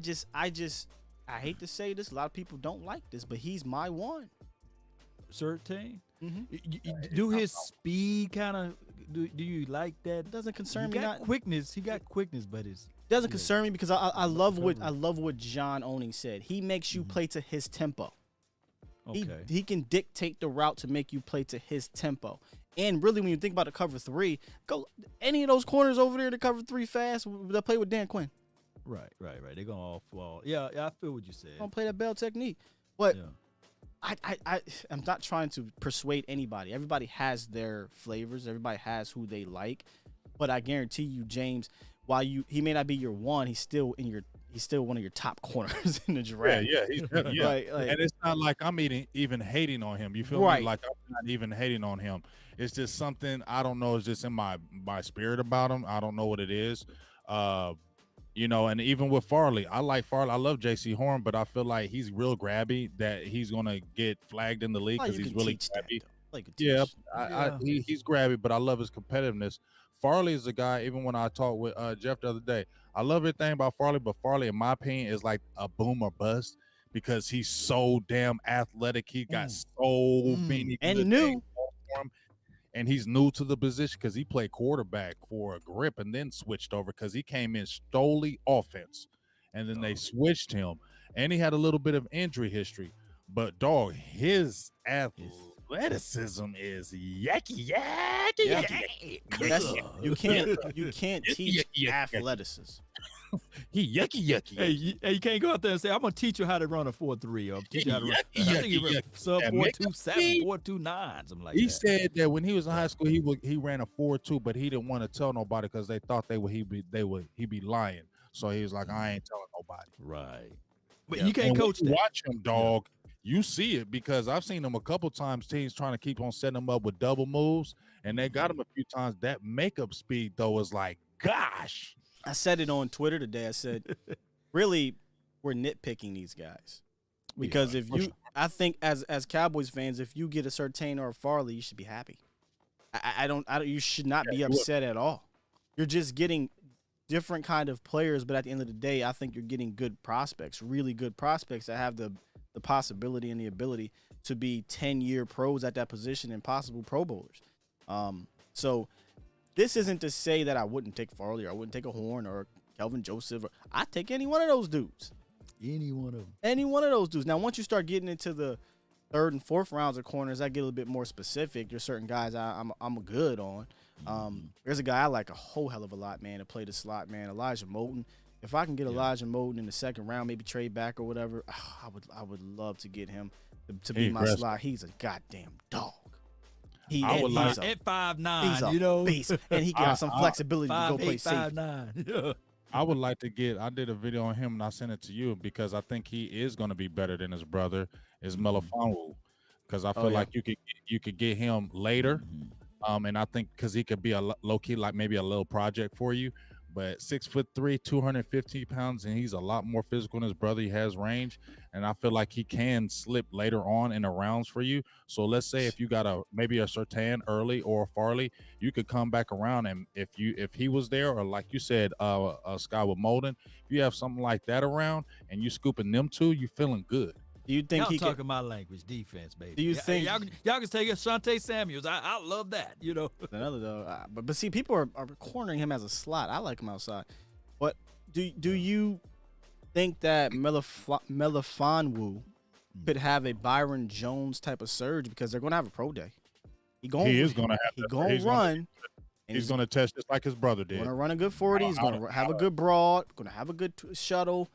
hate to say this. A lot of people don't like this, but he's my one. Surtain? Mm-hmm. Do his speed kind of do you like that? It doesn't concern me. Quickness. He got quickness, but it's doesn't concern me because I love what John Owning said. He makes you play to his tempo. Okay. He can dictate the route to make you play to his tempo. And really, when you think about the cover three, go any of those corners over there to cover three fast, they'll play with Dan Quinn. Right. They're gonna all fall. Yeah, I feel what you said. Don't play that bell technique. But I'm not trying to persuade anybody. Everybody has their flavors. Everybody has who they like. But I guarantee you, James, while he may not be your one, he's still one of your top corners in the draft. Yeah. And it's not like I'm even hating on him. You feel me? Like I'm not even hating on him. It's just something I don't know. It's just in my spirit about him. I don't know what it is. And even with Farley, I like Farley. I love J.C. Horn, but I feel like he's real grabby. That he's gonna get flagged in the league because he's really grabby. He's grabby, but I love his competitiveness. Farley is a guy, even when I talked with Jeff the other day, I love everything about Farley, but Farley, in my opinion, is like a boom or bust because he's so damn athletic. He got so many and new. And he's new to the position because he played quarterback for a grip and then switched over because he came in solely offense. And then they switched him. And he had a little bit of injury history. But, dog, his athleticism is yucky. You can't teach athleticism. He yucky. Hey, you can't go out there and say, I'm going to teach you how to run a 4.3 or teach you how to run. I think he ran sub 4.27, 4.29, something like that. He said that when he was in high school, he ran a 4.2, but he didn't want to tell nobody because they thought he'd be lying. So he was like, I ain't telling nobody. Right. But you can't coach that. Watch him, dog. You see it because I've seen him a couple times. Teams trying to keep on setting him up with double moves, and they got him a few times. That makeup speed though is like, gosh. I said it on Twitter today. I said, really, we're nitpicking these guys because I think as Cowboys fans, if you get a Surtain or a Farley, you should be happy. You should not be upset at all. You're just getting different kind of players, but at the end of the day, I think you're getting good prospects, really good prospects that have the possibility and the ability to be 10-year pros at that position and possible Pro Bowlers. So this isn't to say that I wouldn't take Farley or I wouldn't take a Horn or Kelvin Joseph. I'd take any one of those dudes. Any one of them. Any one of those dudes. Now, once you start getting into the third and fourth rounds of corners, I get a little bit more specific. There's certain guys I'm good on. There's a guy I like a whole hell of a lot, man, to play the slot, man, Elijah Moulton. If I can get Elijah Moulton in the second round, maybe trade back or whatever, I would love to get him to be my slot. He's a goddamn dog. I would like at 5'9", he's a you know, beast, and he got some flexibility to go play safety. 5'9". I would like to get. I did a video on him and I sent it to you because I think he is going to be better than his brother, is Melifonwu, because I feel like you could get him later, and I think because he could be a low key like maybe a little project for you. But 6'3", 250 pounds, and he's a lot more physical than his brother. He has range, and I feel like he can slip later on in the rounds for you. So let's say if you got maybe a Surtain early or a Farley, you could come back around, and if he was there, or like you said, Sky with Molden, if you have something like that around and you scooping them two, you feeling good. Do you think y'all talking my language, defense, baby? Do you think y'all can take Asante Samuels? I love that, you know. Another though, but see, people are cornering him as a slot. I like him outside. But do you think that Melifonwu could have a Byron Jones type of surge because they're going to have a pro day? He is going to have. He's going to run. He's going to test just like his brother did. Going to run a good 40. He's going to have a good broad. Going to have a good shuttle.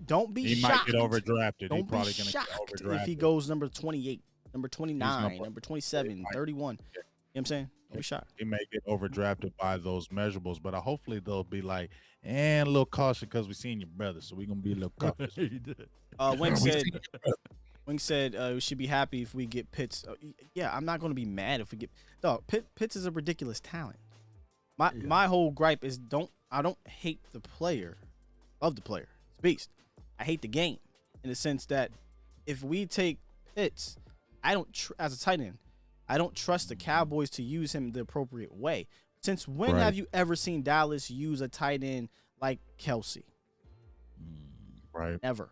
Don't be shocked. He might get overdrafted. Don't be shocked if he goes number 28, number 29, number 27, 31. You know what I'm saying? Don't be shocked. He may get overdrafted by those measurables, but hopefully they'll be like, and a little caution because we seen your brother, so we're going to be a little cautious. Wing said we should be happy if we get Pitts. Yeah, I'm not going to be mad if we get – dog, Pitts is a ridiculous talent. My whole gripe is I don't hate the player. Love the player. It's a beast. I hate the game in the sense that if we take Pitts, as a tight end, I don't trust the Cowboys to use him the appropriate way. Since when have you ever seen Dallas use a tight end like Kelsey? Right. Never.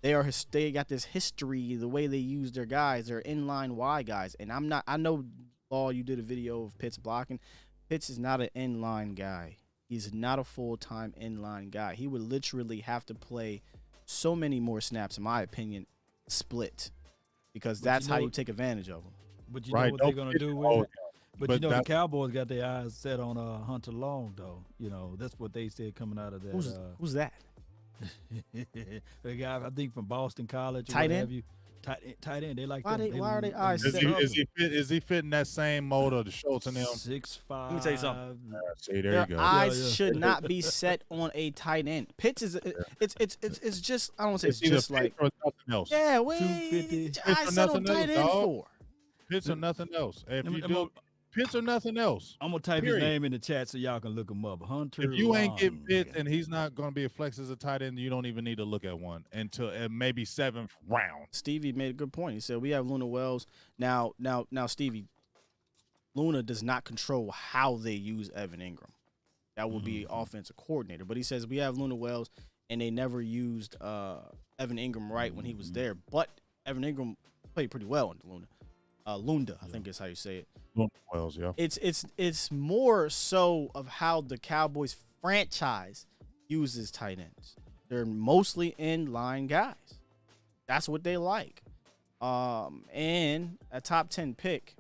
They got this history, the way they use their guys, their inline Y guys. And I know, Law, you did a video of Pitts blocking. Pitts is not an inline guy. He's not a full-time inline guy. He would literally have to play so many more snaps, in my opinion, split, because that's how you take advantage of them. But you know what they're going to do with it? But you know the Cowboys got their eyes set on Hunter Long, though. You know, that's what they said coming out of that. Who's that? The guy, I think, from Boston College. Tight end? Tight end. They like why are they eyes set up? Is he fitting that same mold of the Schultz and them? 6'5". Let me tell you something. See, there you go. Eyes should not be set on a tight end. Pitts is it's just, I don't want to say it's just like or nothing else. Yeah, wait. 250. Eyes set on tight end for. Pitts or nothing else. If you do Pitts or nothing else. I'm gonna type his name in the chat so y'all can look him up. Hunter. If you ain't getting Pitts and he's not gonna be a flex as a tight end, you don't even need to look at one until maybe 7th round. Stevie made a good point. He said we have Luna Wells now. Stevie, Luna does not control how they use Evan Ingram. That will be offensive coordinator. But he says we have Luna Wells, and they never used Evan Ingram right when he was there. But Evan Ingram played pretty well in Luna. Lunda, I think is how you say it. Wells, yeah. It's more so of how the Cowboys franchise uses tight ends. They're mostly inline guys. That's what they like. And a top 10 pick,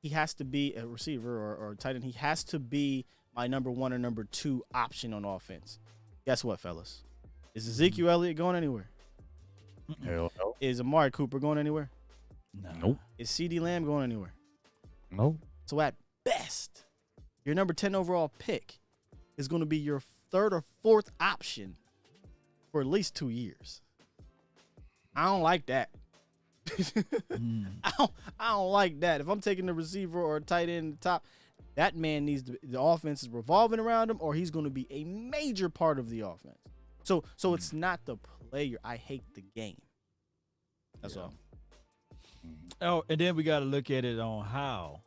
he has to be a receiver or a tight end. He has to be my number 1 or number 2 option on offense. Guess what, fellas? Is Ezekiel Elliott going anywhere? Hell no. Is Amari Cooper going anywhere? No. Nope. Is CeeDee Lamb going anywhere? Nope. So at best, your number 10 overall pick is going to be your 3rd or 4th option for at least 2 years. I don't like that. I don't like that. If I'm taking the receiver or a tight end at the top, that man needs the offense is revolving around him, or he's going to be a major part of the offense. So it's not the player. I hate the game. That's all. Oh, and then we got to look at it on how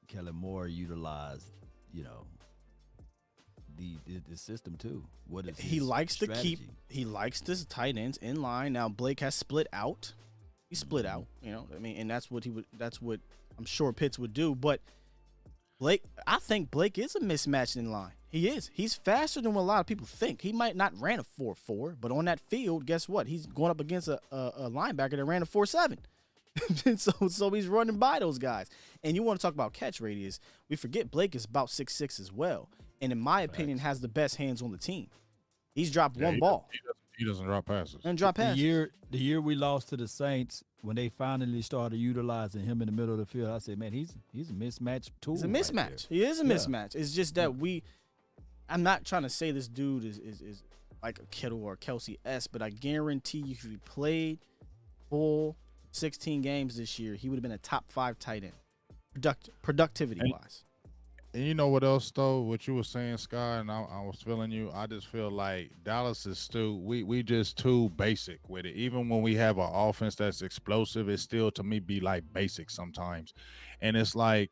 Kellen Moore utilized, the system too. What is he likes strategy? he likes this tight ends in line. Now Blake has split out. He split out, and that's what I'm sure Pitts would do. But I think Blake is a mismatch in line. He is. He's faster than what a lot of people think. He might not ran a 4.4, but on that field, guess what? He's going up against a linebacker that ran a 4.7. so he's running by those guys. And you want to talk about catch radius, we forget Blake is about 6'6" as well. And in my opinion, has the best hands on the team. He's dropped one ball. He doesn't drop passes. And drop passes. The year we lost to the Saints, when they finally started utilizing him in the middle of the field, I said, man, he's a mismatch tool. He's a mismatch. He is a mismatch. It's just that I'm not trying to say this dude is like a Kittle or Kelsey-esque, but I guarantee you if he played full 16 games this year, he would have been a top 5 tight end, productivity-wise. And you know what else, though? What you were saying, Sky, and I was feeling you. I just feel like Dallas is we just too basic with it. Even when we have an offense that's explosive, it still, to me, be like basic sometimes. And it's like,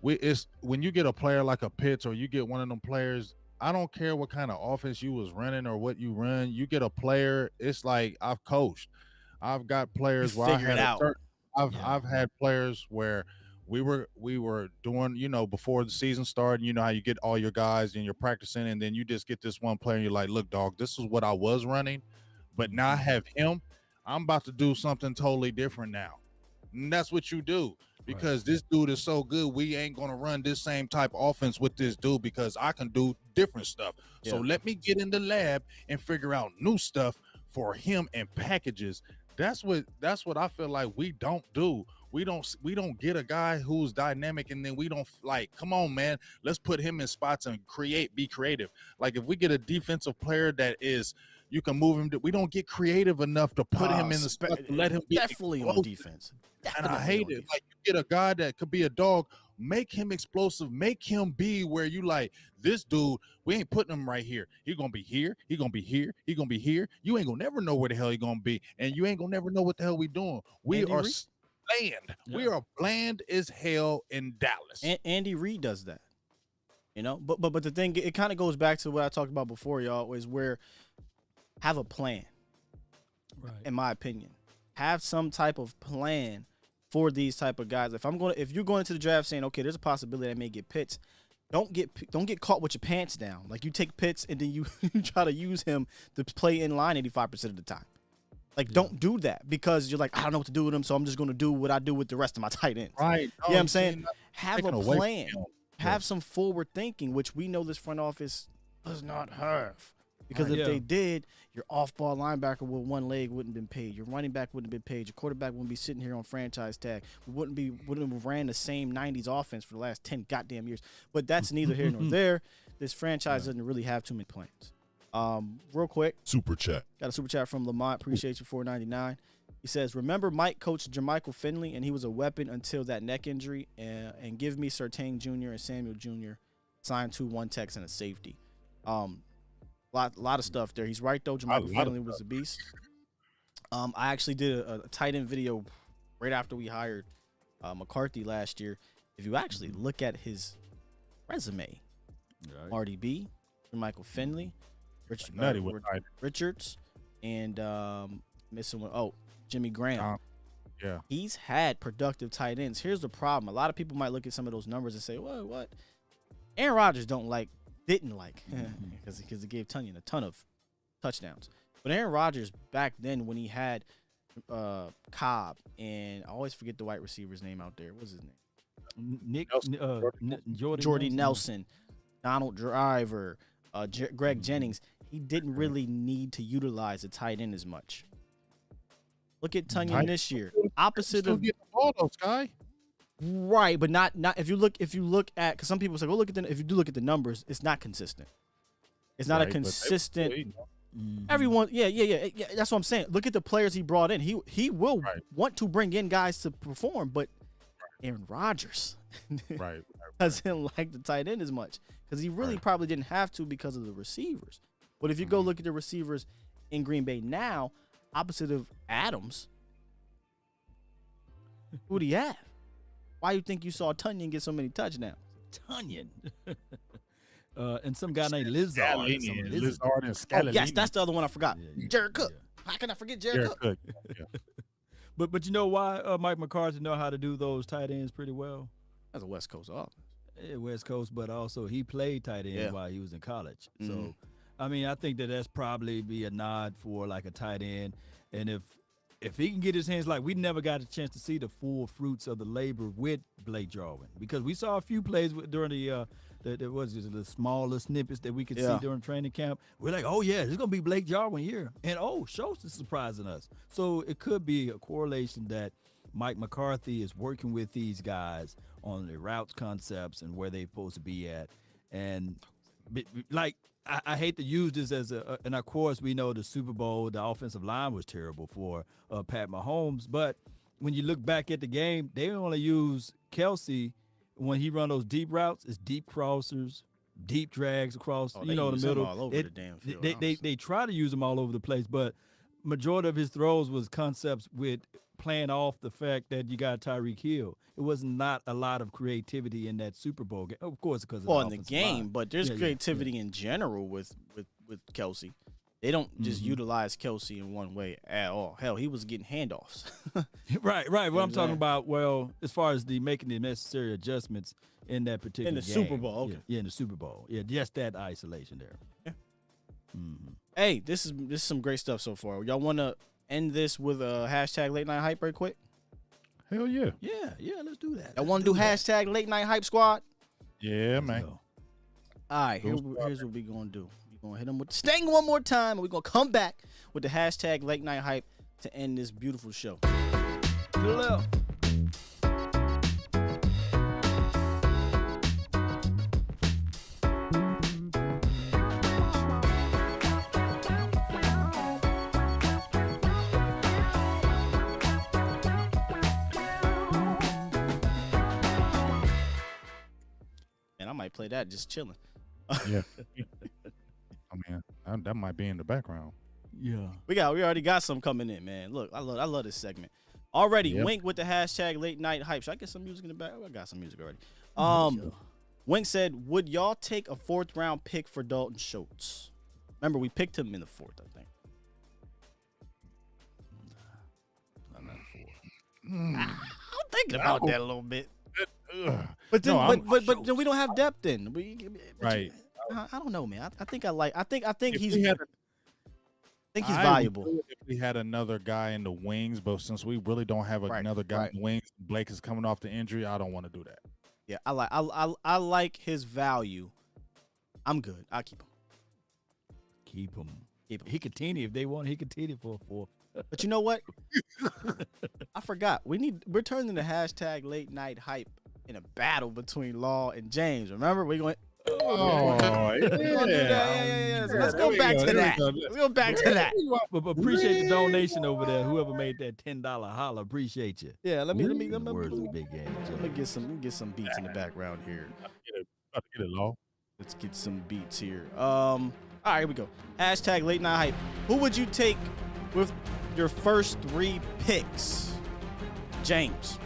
it's when you get a player like a Pitts or you get one of them players, I don't care what kind of offense you was running or what you run. You get a player, it's like I've coached. I've got players where I've had players where we were doing, before the season started, you know how you get all your guys and you're practicing, and then you just get this one player and you're like, look, dog, this is what I was running, but now I have him. I'm about to do something totally different now. And that's what you do. Because this dude is so good, we ain't going to run this same type of offense with this dude because I can do different stuff. Yeah. So let me get in the lab and figure out new stuff for him and packages. That's what I feel like we don't do. We don't get a guy who's dynamic and then we don't like, come on, man, let's put him in spots and be creative. Like if we get a defensive player that is, you can move him. We don't get creative enough to put him in the spot to let him be definitely explosive. On defense. Definitely, and I hate it. Like you get a guy that could be a dog, make him explosive, make him be where you like this dude. We ain't putting him right here. He gonna be here. He gonna be here. He gonna be here. You ain't gonna never know where the hell he gonna be, and you ain't gonna never know what the hell we doing. We are bland. Yeah. We are bland as hell in Dallas. And Andy Reid does that, But the thing, it kind of goes back to what I talked about before, y'all, is where have a plan. Right. In my opinion, have some type of plan for these type of guys. If you're going into the draft saying, okay, there's a possibility I may get Pitts, don't get caught with your pants down. Like you take Pitts and then you try to use him to play in line 85% of the time. Like don't do that because you're like, I don't know what to do with him, so I'm just going to do what I do with the rest of my tight ends. Right. You know what I'm saying? Have a plan. Have some forward thinking, which we know this front office does not have. Because if they did, your off-ball linebacker with one leg wouldn't have been paid. Your running back wouldn't have been paid. Your quarterback wouldn't be sitting here on franchise tag. We wouldn't have ran the same 90s offense for the last 10 goddamn years. But that's neither here nor there. This franchise doesn't really have too many plans. Real quick. Super chat. Got a super chat from Lamont. Appreciate you, $4.99. He says, remember Mike coached Jermichael Finley, and he was a weapon until that neck injury. And give me Surtain Jr. and Samuel Jr. signed 2-1 techs and a safety. Lot of stuff there. He's right though. Jermichael Finley was a beast. I actually did a tight end video right after we hired McCarthy last year. If you actually look at his resume, RDB, Jermichael Finley, Richards, and missing one. Oh, Jimmy Graham. Yeah, he's had productive tight ends. Here's the problem: a lot of people might look at some of those numbers and say, "What? Aaron Rodgers didn't like." Because he gave Tunyon a ton of touchdowns. But Aaron Rodgers back then when he had Cobb and I always forget the wide receiver's name out there. What's his name? Jordy Nelson, Donald Driver, Greg Jennings. He didn't really need to utilize a tight end as much. Look at Tunyon this year. Opposite of all those guys. Right, but not if you look at, because some people say, well, if you do look at the numbers, it's not consistent. It's not a consistent. Everyone, yeah. That's what I'm saying. Look at the players he brought in. He will want to bring in guys to perform, but Aaron Rodgers doesn't like the tight end as much because he really probably didn't have to because of the receivers. But if you go look at the receivers in Green Bay now, opposite of Adams, who do you have? Why you think you saw Tunyon get so many touchdowns? Tunyon. And some guy named Lizard. Lizard and Scalini. Oh, yes, that's the other one I forgot. Jared Cook. How can I forget Jared Cook? Yeah. But you know why Mike McCarthy know how to do those tight ends pretty well? That's a West Coast offense. Yeah, West Coast, but also he played tight end while he was in college. So, I mean, I think that's probably be a nod for like a tight end. And if he can get his hands, like we never got a chance to see the full fruits of the labor with Blake Jarwin because we saw a few plays during the there was just the smaller snippets that we could see Yeah. during training camp. We're like, oh yeah, it's gonna be Blake Jarwin here, and Schultz is surprising us. So it could be a correlation that Mike McCarthy is working with these guys on the routes concepts and where they're supposed to be at, and like. I hate to use this as and of course we know the Super Bowl, the offensive line was terrible for Pat Mahomes, but when you look back at the game, they only use Kelsey when he run those deep routes. It's deep crossers, deep drags across, Oh, the they use him middle. all over the damn field, They try to use them all over the place, but majority of his throws was concepts with playing off the fact that you got Tyreek Hill. It was not a lot of creativity in that Super Bowl game. Of course, because of in the game, but there's creativity in general with Kelsey. They don't just utilize Kelsey in one way at all. Hell, he was getting handoffs. Right. What I'm talking about, well, as far as making the necessary adjustments in that particular game. Super Bowl, okay. Yeah, in the Super Bowl. Yeah, just that isolation there. Yeah. Mm-hmm. Hey, this is some great stuff so far. Y'all want to end this with a hashtag late night hype right quick? Hell yeah. Yeah, let's do that. Y'all want to do hashtag late night hype squad? Yeah, man. Go. All right, here's what we're going to do. We're going to hit them with the sting one more time, and we're going to come back with the hashtag late night hype to end this beautiful show. To the left. And I might play that just chilling. Yeah. I mean, that might be in the background. Yeah. We already got some coming in, man. Look, I love this segment. Already, Yep. Wink with the hashtag late night hype. Should I get some music in the back? I got some music already. Sure. Wink said, would y'all take a 4th round pick for Dalton Schultz? Remember, we picked him in the 4th, I think. I'm not for it. I'm thinking about that a little bit. Ugh. But then, No, but then we don't have depth in. Right. I don't know, man. I think he's we had he's I would valuable. do it if we had another guy in the wings, but since we really don't have another guy in the wings, Blake is coming off the injury. I don't want to do that. Yeah, I like his value. I'm good. I'll keep him. Keep him. Keep him. He could teeny if they want. He could teeny for 4. But you know what? I forgot. We're turning the hashtag late night hype in a battle between Law and James. Remember? We're going. Oh, We're gonna do that. Yeah. So let's go back to that. Let's go back to that. But appreciate the donation over there. Whoever made that $10 holla, appreciate you. Yeah. Let me Words of the big game. Let me get some beats in the background here. About to get it, Law. Let's get some beats here. All right, here we go. Hashtag late night hype. Who would you take with your first 3 picks? James.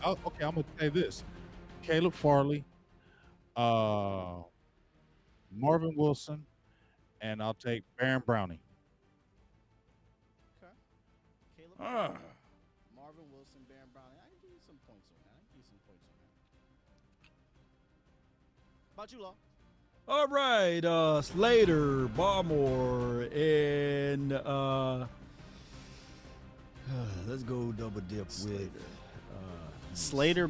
Okay, I'm gonna say this: Caleb Farley, Marvin Wilson, and I'll take Baron Browning. Okay. Caleb. Marvin Wilson, Baron Browning. I can give you some points on that. How about you, Law? All right, Slater, Barmore, and let's go double dip with Slater,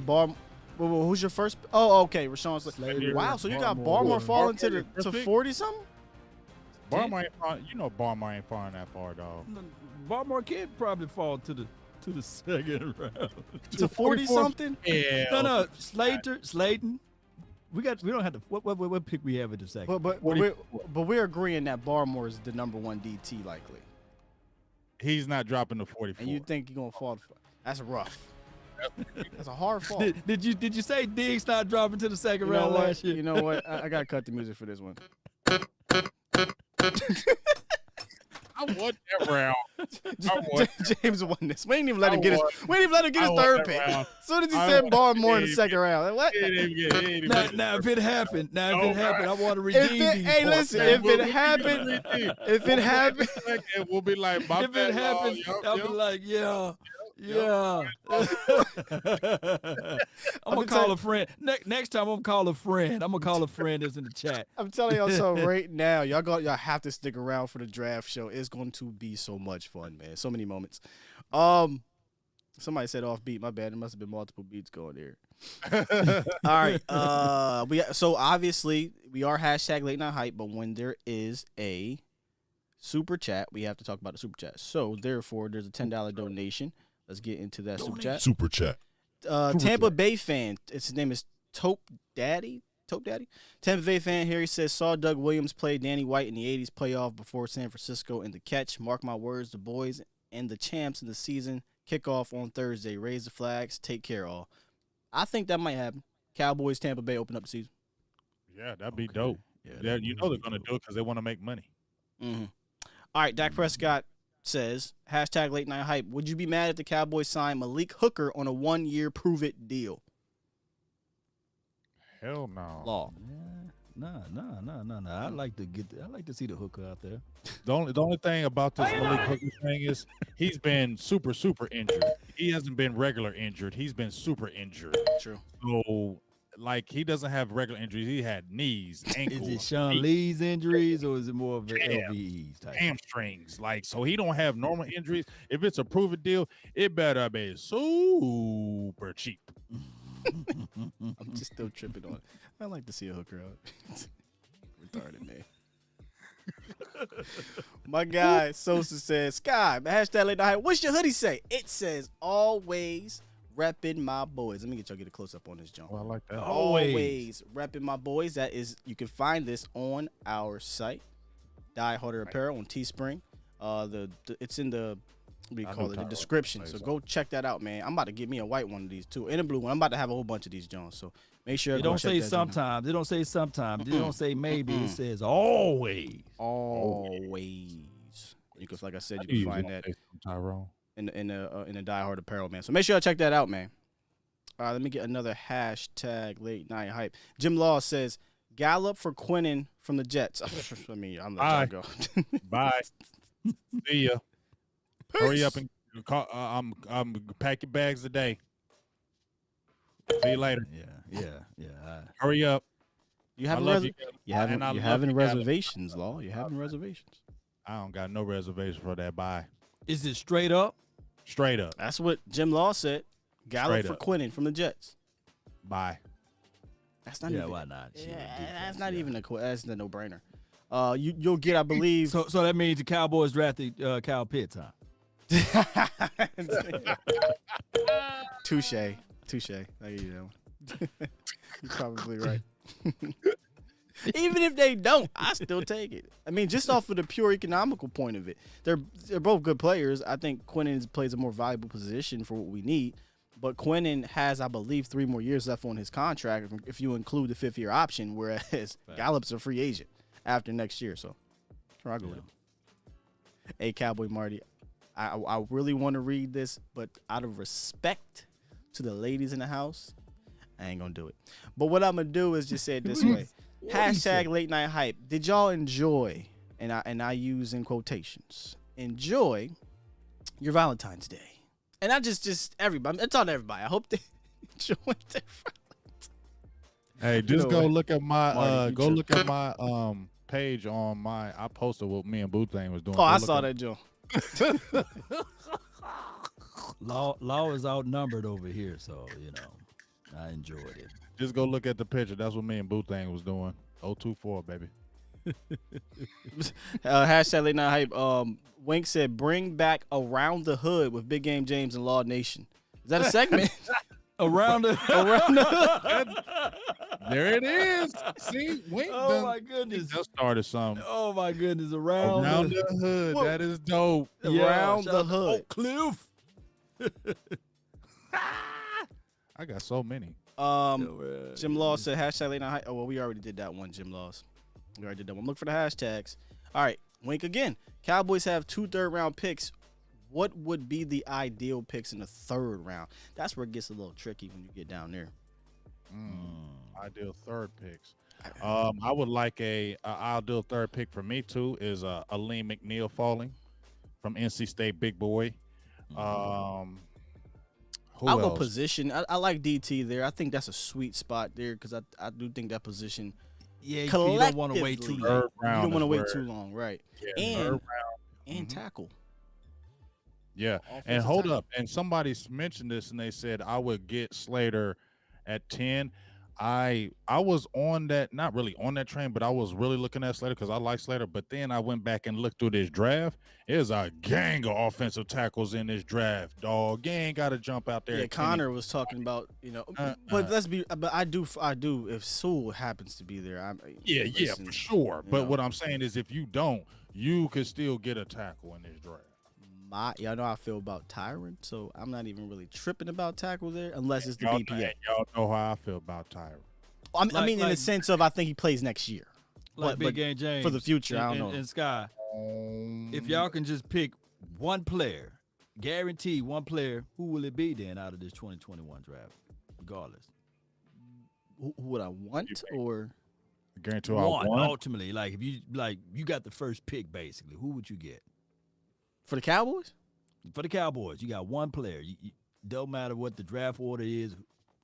who's your first? Oh, okay, Rashawn Slater. Wow, so you got Barmore falling to 40 something? Barmore ain't falling, Barmore ain't falling that far, dog. Barmore kid probably fall to the second round. To 40 something? Yeah. No, Slayton. We don't have to. What pick we have at the second? But we're agreeing that Barmore is the number 1 DT likely. He's not dropping to 44. And you think you're gonna fall? That's rough. That's a hard fall. Did you say Diggs not dropping to the second round last year? You know what? I gotta cut the music for this one. I want that round. James won this. We didn't even let him get his. We didn't even let him get his 3rd pick. As soon as he said Barmore in the second round, like, what? Now, if it happened, I want to redeem these. Hey, points. listen. If it happened, we'll be like, my if it happened, I'll be like, yeah. I'm gonna call a friend. Next time, I'm gonna call a friend. I'm gonna call a friend that's in the chat. I'm telling y'all so right now, y'all have to stick around for the draft show. It's going to be so much fun, man. So many moments. Somebody said off beat. My bad. There must have been multiple beats going there. All right. So obviously we are hashtag late night hype, but when there is a super chat, we have to talk about the super chat. So therefore, there's a $10 donation. Let's get into that super chat. Super chat. Tampa Bay fan. His name is Tope Daddy. Tampa Bay fan here. He says, saw Doug Williams play Danny White in the 80s playoff before San Francisco in the catch. Mark my words, the boys and the champs in the season. Kickoff on Thursday. Raise the flags. Take care, all. I think that might happen. Cowboys, Tampa Bay open up the season. Yeah, that'd be dope. Yeah, you know they're going to do it because they want to make money. Mm-hmm. All right, Dak Prescott says, hashtag late night hype. Would you be mad if the Cowboys signed Malik Hooker on a 1-year prove-it deal? Hell no. Law. No. I'd like to see the hooker out there. The only thing about this Malik Hooker thing is he's been super injured. He hasn't been regular injured. He's been super injured. True. So, like, he doesn't have regular injuries. He had knees, ankles. Is it Sean Lee's injuries or is it more of the LVEs type? Hamstrings. Like, so he don't have normal injuries. If it's a prove-it deal, it better be super cheap. I'm just still tripping on it. I like to see a hooker out. Retarded, man. My guy Sosa says, Sky, hashtag late night hype. What's your hoodie say? It says always repping my boys. Let me get a close up on this, John. Oh, I like that. Always repping my boys. That is, you can find this on our site, Die Harder Apparel on Teespring. It's in the the description. So go check that out, man. I'm about to get me a white one of these too, and a blue one. I'm about to have a whole bunch of these, John. So make sure it don't say sometimes. It don't say sometimes. It don't say maybe. It says always. Always. You can, like I said, you can find that in the Die Hard Apparel, man. So make sure you check that out, man. All right, let me get another hashtag late night hype. Jim Law says, Gallup for Quinnen from the Jets. I mean, I'm letting y'all go. Bye. See ya. Peace. Hurry up and call, I'm pack your bags today. See you later. Yeah. Hurry up. You having reservations, Law? You having reservations? I don't got no reservation for that. Bye. Is it straight up? Straight up. That's what Jim Law said. Gallup for Quinnen from the Jets. Bye. That's not even. Why not? That's not even that's a no-brainer. You'll get, I believe. So that means the Cowboys drafted Kyle Pitts, huh? Touche. I give you that one. You're probably right. Even if they don't, I still take it. I mean, just off of the pure economical point of it, they're both good players. I think Quinnen plays a more valuable position for what we need. But Quinnen has, I believe, 3 more years left on his contract if you include the 5th-year option, whereas Gallup's a free agent after next year. So, here I go with him. Hey, Cowboy Marty, I really want to read this, but out of respect to the ladies in the house, I ain't going to do it. But what I'm going to do is just say it this way. Hashtag late night hype. Did y'all enjoy, and I use in quotations, enjoy your Valentine's Day? And not just everybody. It's on everybody. I hope they enjoy their Valentine's. Hey, just go look at my page on my. I posted what me and Boo Thing was doing. Oh, I saw that, Joe. Law is outnumbered over here, so I enjoyed it. Just go look at the picture. That's what me and Boo Thing was doing. 024, baby. Hashtag late night hype. Wink said, bring back Around the Hood with Big Game James and Law Nation. Is that a segment? Around the Hood. There it is. See, Wink. Oh my goodness. Just started something. Oh my goodness. Around the Hood. Whoa. That is dope. Around the Hood. Cliff. I got so many. Jim Law said hashtag late night hype. Oh, well, we already did that one, Jim Laws. We already did that one. Look for the hashtags. All right, Wink again. Cowboys have 2 third-round picks. What would be the ideal picks in the 3rd round? That's where it gets a little tricky when you get down there. Ideal 3rd picks. I would like a ideal 3rd pick for me too is Aleem McNeil falling from NC State, big boy. I'll go position. I like DT there. I think that's a sweet spot there because I do think that position. Yeah, you don't want to wait too long. You don't want to wait too long, right? Yeah, and tackle. Yeah, and hold up, and somebody mentioned this, and they said I would get Slater at 10. I was on that, not really on that train, but I was really looking at Slater because I like Slater. But then I went back and looked through this draft. There's a gang of offensive tackles in this draft, dog. You ain't got to jump out there. Yeah, Connor was talking about, but let's be. But I do. If Sewell happens to be there, yeah, for sure. But what I'm saying is, if you don't, you could still get a tackle in this draft. Y'all know how I feel about Tyron, so I'm not even really tripping about tackle there unless it's the BPA. Y'all know how I feel about Tyron. I mean, in the sense of I think he plays next year. Like Big Game James for the future, I don't know. And Sky, if y'all can just pick one player, guarantee one player, who will it be then out of this 2021 draft, regardless? Who would I want or? Guarantee I want. Ultimately, like if you got the first pick, basically, who would you get? For the Cowboys? For the Cowboys, you got one player. You don't matter what the draft order is.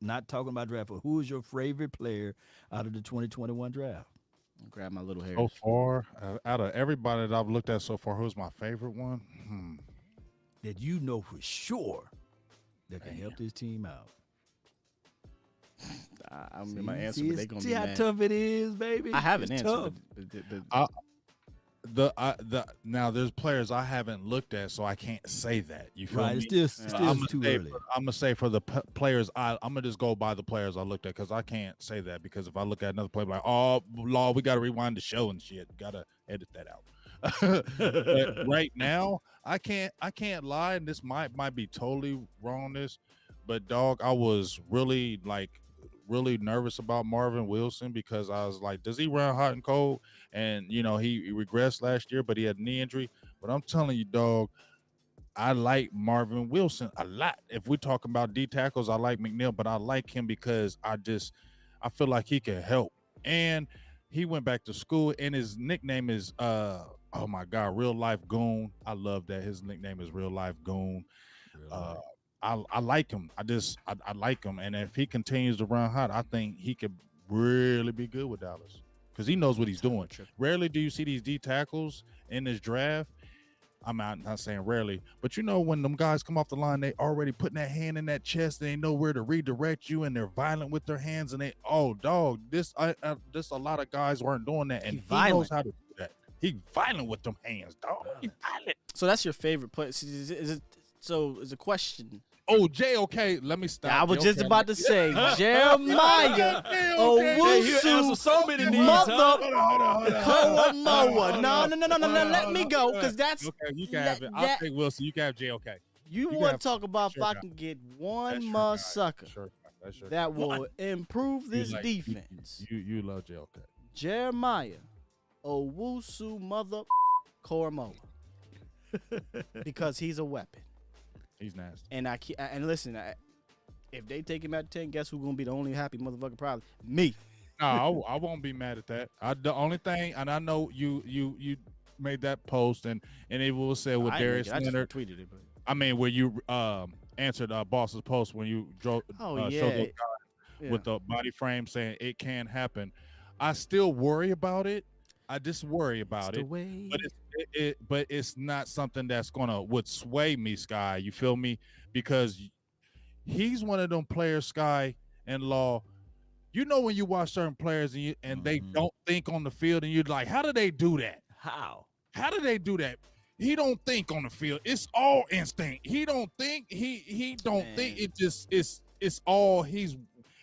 Not talking about draft order. Who is your favorite player out of the 2021 draft? I'll grab my little hair. So far, out of everybody that I've looked at so far, who's my favorite one? That you know for sure that can help this team out. I'm in my answer, but they're gonna be mad. See how tough it is, baby. I have an answer. Now there's players I haven't looked at, so I can't say that. You feel me? It's still too early. I'm gonna say for the players, I'm gonna just go by the players I looked at because I can't say that because if I look at another player, like, oh, law, we gotta rewind the show and shit, gotta edit that out. But right now, I can't lie, and this might be totally wrong. But dog, I was really nervous about Marvin Wilson because I was like, does he run hot and cold? And, he regressed last year, but he had a knee injury. But I'm telling you, dog, I like Marvin Wilson a lot. If we're talking about D tackles, I like McNeil, but I like him because I feel like he can help. And he went back to school, and his nickname is, oh, my God, Real Life Goon. I love that. His nickname is Real Life Goon. I like him. I like him. And if he continues to run hot, I think he could really be good with Dallas because he knows what he's doing. Rarely do you see these D tackles in this draft. I'm not saying rarely, but when them guys come off the line, they already putting that hand in that chest. They know where to redirect you, and they're violent with their hands. And this a lot of guys weren't doing that, and he knows how to do that. He violent with them hands, dog. He violent. So that's your favorite player. So is a question. Oh, JOK, let me stop. I was just about to say Jeremiah Owusu so many needs, mother Koamoa. No, let me go because that's okay. You can have it. I'll take Wilson. You can have JOK. You want to talk about if I can get one more sucker that will improve this defense. You love JOK. Jeremiah Owusu mother Koamoa because he's a weapon. He's nasty. And listen, if they take him at 10, guess who's gonna be the only happy motherfucker? Probably me. No, I won't be mad at that. The only thing, and I know you made that post, and it will say with Darius Leonard. I just tweeted it, but I mean, where you answered Boss's post when you showed those guys with the body frame saying it can happen. I still worry about it. I just worry about it. But it's not something that's would sway me, Sky. You feel me? Because he's one of them players, Sky and Law. When you watch certain players and they don't think on the field, and you're like, how do they do that? How do they do that? He don't think on the field. It's all instinct. He don't think. He don't think. It just it's all he's.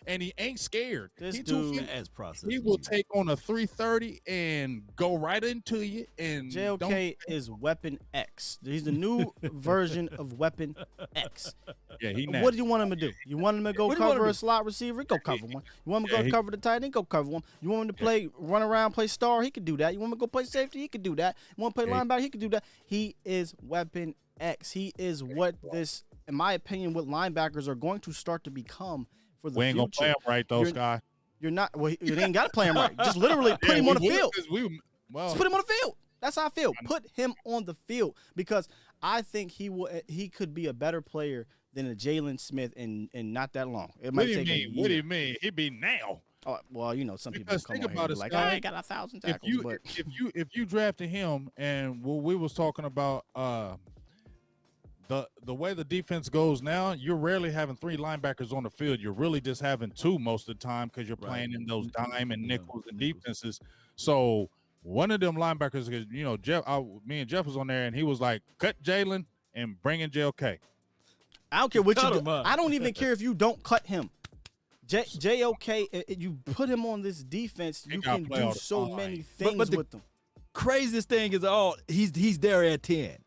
And he ain't scared. This he dude as process. He will take on a 330 and go right into you. And JOK is Weapon X. He's the new version of Weapon X. Yeah, What do you want him to do? You want him to go cover a slot receiver? Go cover one. You want him to go cover the tight end? Go cover one. You want him to run around, play star? He could do that. You want him to go play safety? He could do that. You want to play linebacker? He could do that. He is Weapon X. He is what this, in my opinion, what linebackers are going to start to become. We ain't gonna play him right though, Sky. You're not. Well, you ain't got to play him right. Just literally put him on the field. Just put him on the field. That's how I feel. Put him on the field because I think he could be a better player than a Jalen Smith in not that long. It might take a year. What do you mean? He'd be now. Oh, well, some people come on here and be like, I ain't got 1,000 tackles. If you drafted him and we was talking about the way the defense goes now, you're rarely having 3 linebackers on the field. You're really just having 2 most of the time because you're playing in those dime and nickels and defenses. So one of them linebackers, you know, me and Jeff was on there, and he was like, cut Jalen and bring in JOK. I don't care what you do. I don't even care if you don't cut him. JOK, you put him on this defense, you can do so many things with them. Craziest thing is he's there at 10.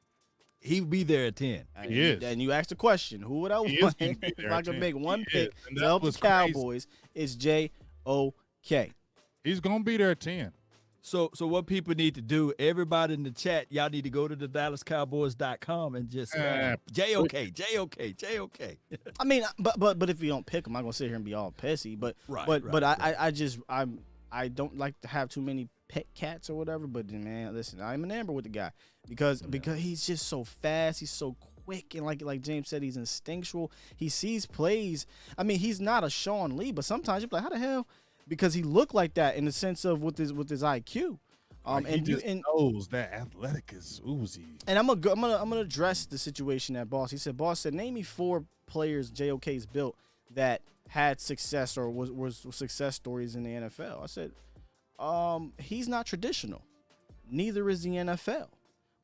He'll be there at 10. He is. And you asked the question, who would I want if I could make one pick to help the Cowboys? It's JOK. He's going to be there at 10. So what people need to do, everybody in the chat, y'all need to go to the DallasCowboys.com and just JOK. I mean, but if you don't pick him, I'm gonna sit here and be all pissy. But I don't like to have too many pet cats or whatever. But man, listen, I'm enamored with the guy because he's just so fast, he's so quick, and like James said, he's instinctual. He sees plays. I mean, he's not a Sean Lee, but sometimes you're like, how the hell? Because he looked like that in the sense of with his IQ, he just knows that athletic is oozy. And I'm gonna address the situation that Boss. He said, Boss said, name me 4 players JOK's built that had success or was success stories in the NFL. I said, he's not traditional. Neither is the NFL.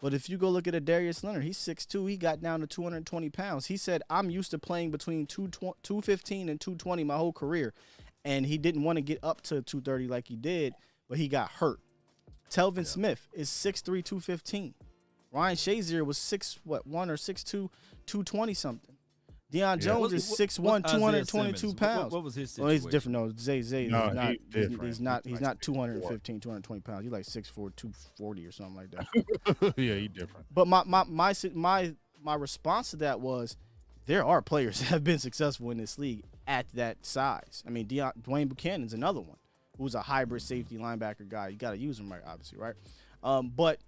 But if you go look at a Darius Leonard, he's 6'2". He got down to 220 pounds. He said, I'm used to playing between 215 and 220 my whole career. And he didn't want to get up to 230 like he did, but he got hurt. Kelvin Smith is 6'3", 215. Ryan Shazier was 6'1" or 6'2", 220 something. Deion Jones is 6'1", 222 pounds. What was his situation? Well, he's different. No, Zay he's not 215, 220 pounds. He's like 6'4", 240 or something like that. Yeah, he's different. But my response to that was, there are players that have been successful in this league at that size. I mean, Dwayne Buchanan's another one who's a hybrid safety linebacker guy. You got to use him right, obviously, right? But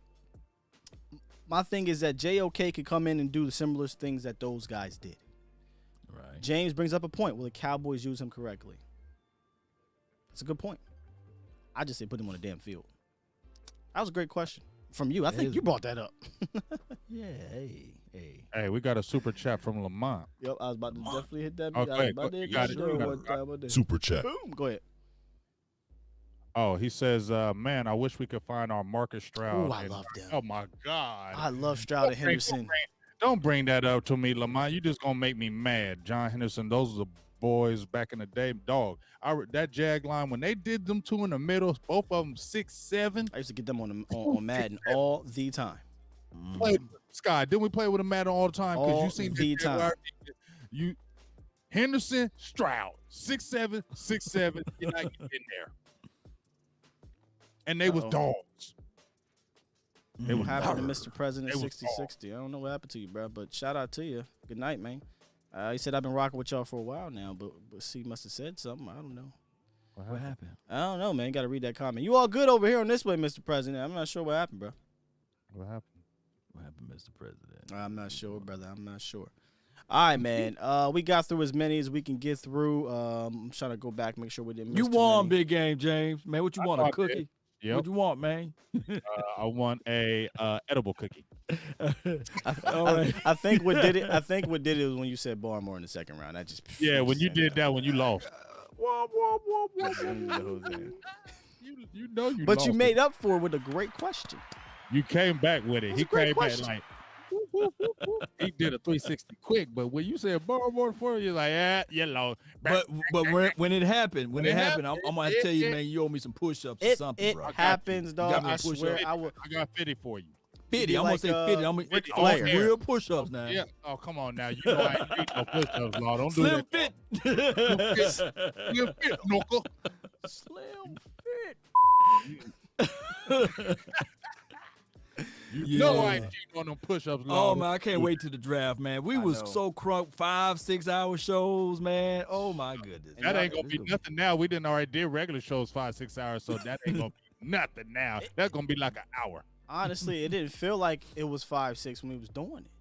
my thing is that JOK could come in and do the similar things that those guys did. Right. James brings up a point. Will the Cowboys use him correctly? That's a good point. I just say put him on the damn field. That was a great question from you. I think you brought that up. Yeah, Hey, we got a super chat from Lamont. Yep, I was about to definitely hit that. Okay, super chat. Boom, go ahead. Oh, he says, man, I wish we could find our Marcus Stroud. Oh, I love them. Oh, my God. I love Stroud and Henderson. Don't bring that up to me, Lamont. You're just going to make me mad. John Henderson, those are the boys back in the day. Dog, that Jag line, when they did them 2 in the middle, both of them 6'7". I used to get them on Madden all the time. Sky, didn't we play with a Madden all the time? Because you seen the time. Henderson, Stroud, 6'7", 6'7". You're not getting there. And they was dogs. What happened to Mr. President 6060? I don't know what happened to you, bro, but shout out to you. Good night, man. He said, I've been rocking with y'all for a while now, but C must have said something. I don't know. What happened? I don't know, man. Got to read that comment. You all good over here on this way, Mr. President? I'm not sure what happened, bro. What happened? What happened, Mr. President? I'm not sure, brother. I'm not sure. All right, man. We got through as many as we can get through. I'm trying to go back, make sure we didn't miss You won, big game, James. Man, what you want, a cookie? Yep. What you want, man? I want a edible cookie. I think what did it was when you said Barmore in the second round. I just when you did that when you lost. You know you but lost you made up for it with a great question. You came back with it. He came back like he did a 360 quick, but when you said Barmore for you're like, you lost. But when it happened, I'm gonna tell you, man, you owe me some push-ups or something, bro. It happens, dog. I swear, I got 50 for you. 50. I'm gonna say 50. I'm gonna real push-ups now. Yeah. Oh, come on now. You know I ain't need no push-ups, Lord. Don't do Slim that. fit. Slim fit, knuckle. Slim fit. You know I ain't cheating on them push-ups, Lord. Oh man, I can't wait to the draft, man. We was so crunk, 5-6 hour shows, man. Oh my goodness. That ain't gonna be nothing now. We didn't already did regular shows 5-6 hours, so that ain't gonna be nothing now. That's gonna be like an hour. Honestly, it didn't feel like it was 5-6 when we was doing it.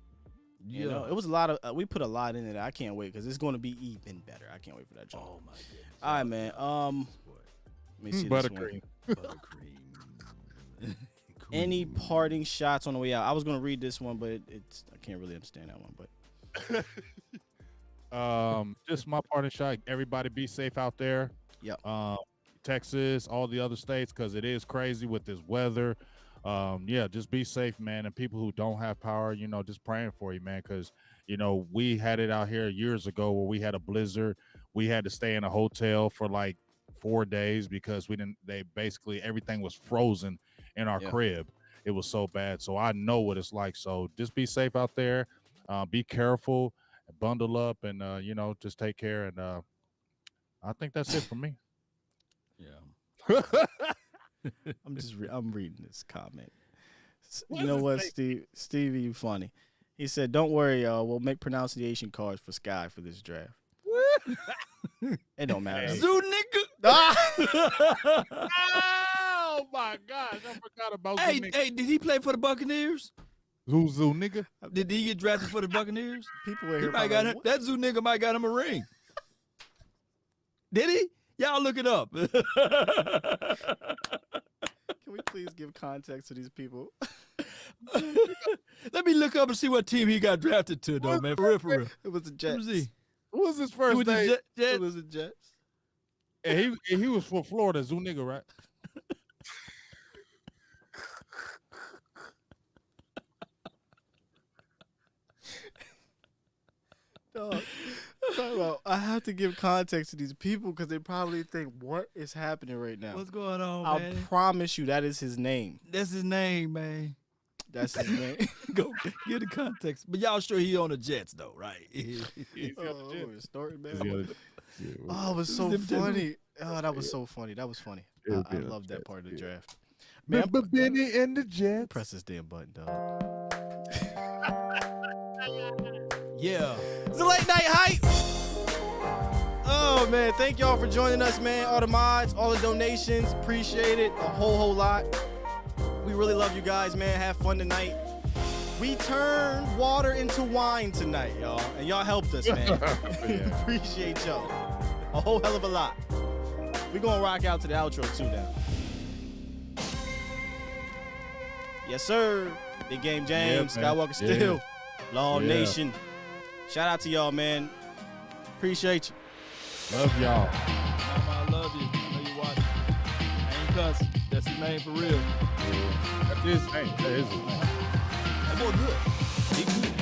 You know, it was a lot of we put a lot in it. I can't wait because it's going to be even better. I can't wait for that job. Oh my goodness. All right, man. Let me see Buttercream. Buttercream. Any parting shots on the way out? I was going to read this one, but it's I can't really understand that one, but just my part of shot. Everybody be safe out there. Yep. Texas, all the other states, because it is crazy with this weather. Yeah, just be safe, man. And people who don't have power, just praying for you, man, because we had it out here years ago where we had a blizzard. We had to stay in a hotel for like 4 days because everything was frozen in our crib. It was so bad. So I know what it's like. So just be safe out there. Be careful, bundle up, and just take care. And I think that's it for me. Yeah. I'm reading this comment. You know what, Stevie, you funny. He said, "Don't worry, y'all. We'll make pronunciation cards for Sky for this draft." It don't matter. Zoo nigga. Oh my gosh, I forgot about Hey, did he play for the Buccaneers? Zoo nigga. Did he get drafted for the Buccaneers? People were here. That Zoo nigga might got him a ring. Did he? Y'all look it up. Can we please give context to these people? Let me look up and see what team he got drafted to, though, man. For real. It was the Jets. What was his first name? It was the Jets. And he was for Florida, Zoo nigga, right? Dog, I have to give context to these people because they probably think, what is happening right now? What's going on, man? I promise you that is his name. That's his name, man. That's his name. Go get the context. But y'all sure he on the Jets, though, right? We're starting, man. Oh, it was so funny. Oh, that was so funny. That was funny. I love that part of the draft. Man, but Benny and the Jets. Press this damn button, dog. Yeah. It's a late night hype. Oh, man. Thank y'all for joining us, man. All the mods, all the donations. Appreciate it. A whole lot. We really love you guys, man. Have fun tonight. We turned water into wine tonight, y'all. And y'all helped us, man. Appreciate y'all. A whole hell of a lot. We're going to rock out to the outro, too, now. Yes, sir. Big Game James, Skywalker Still, Law Nation. Shout out to y'all, man. Appreciate you. Love y'all. I love you. I know you watching. I ain't cuss. That's his name for real. That is his name. That boy good. He good.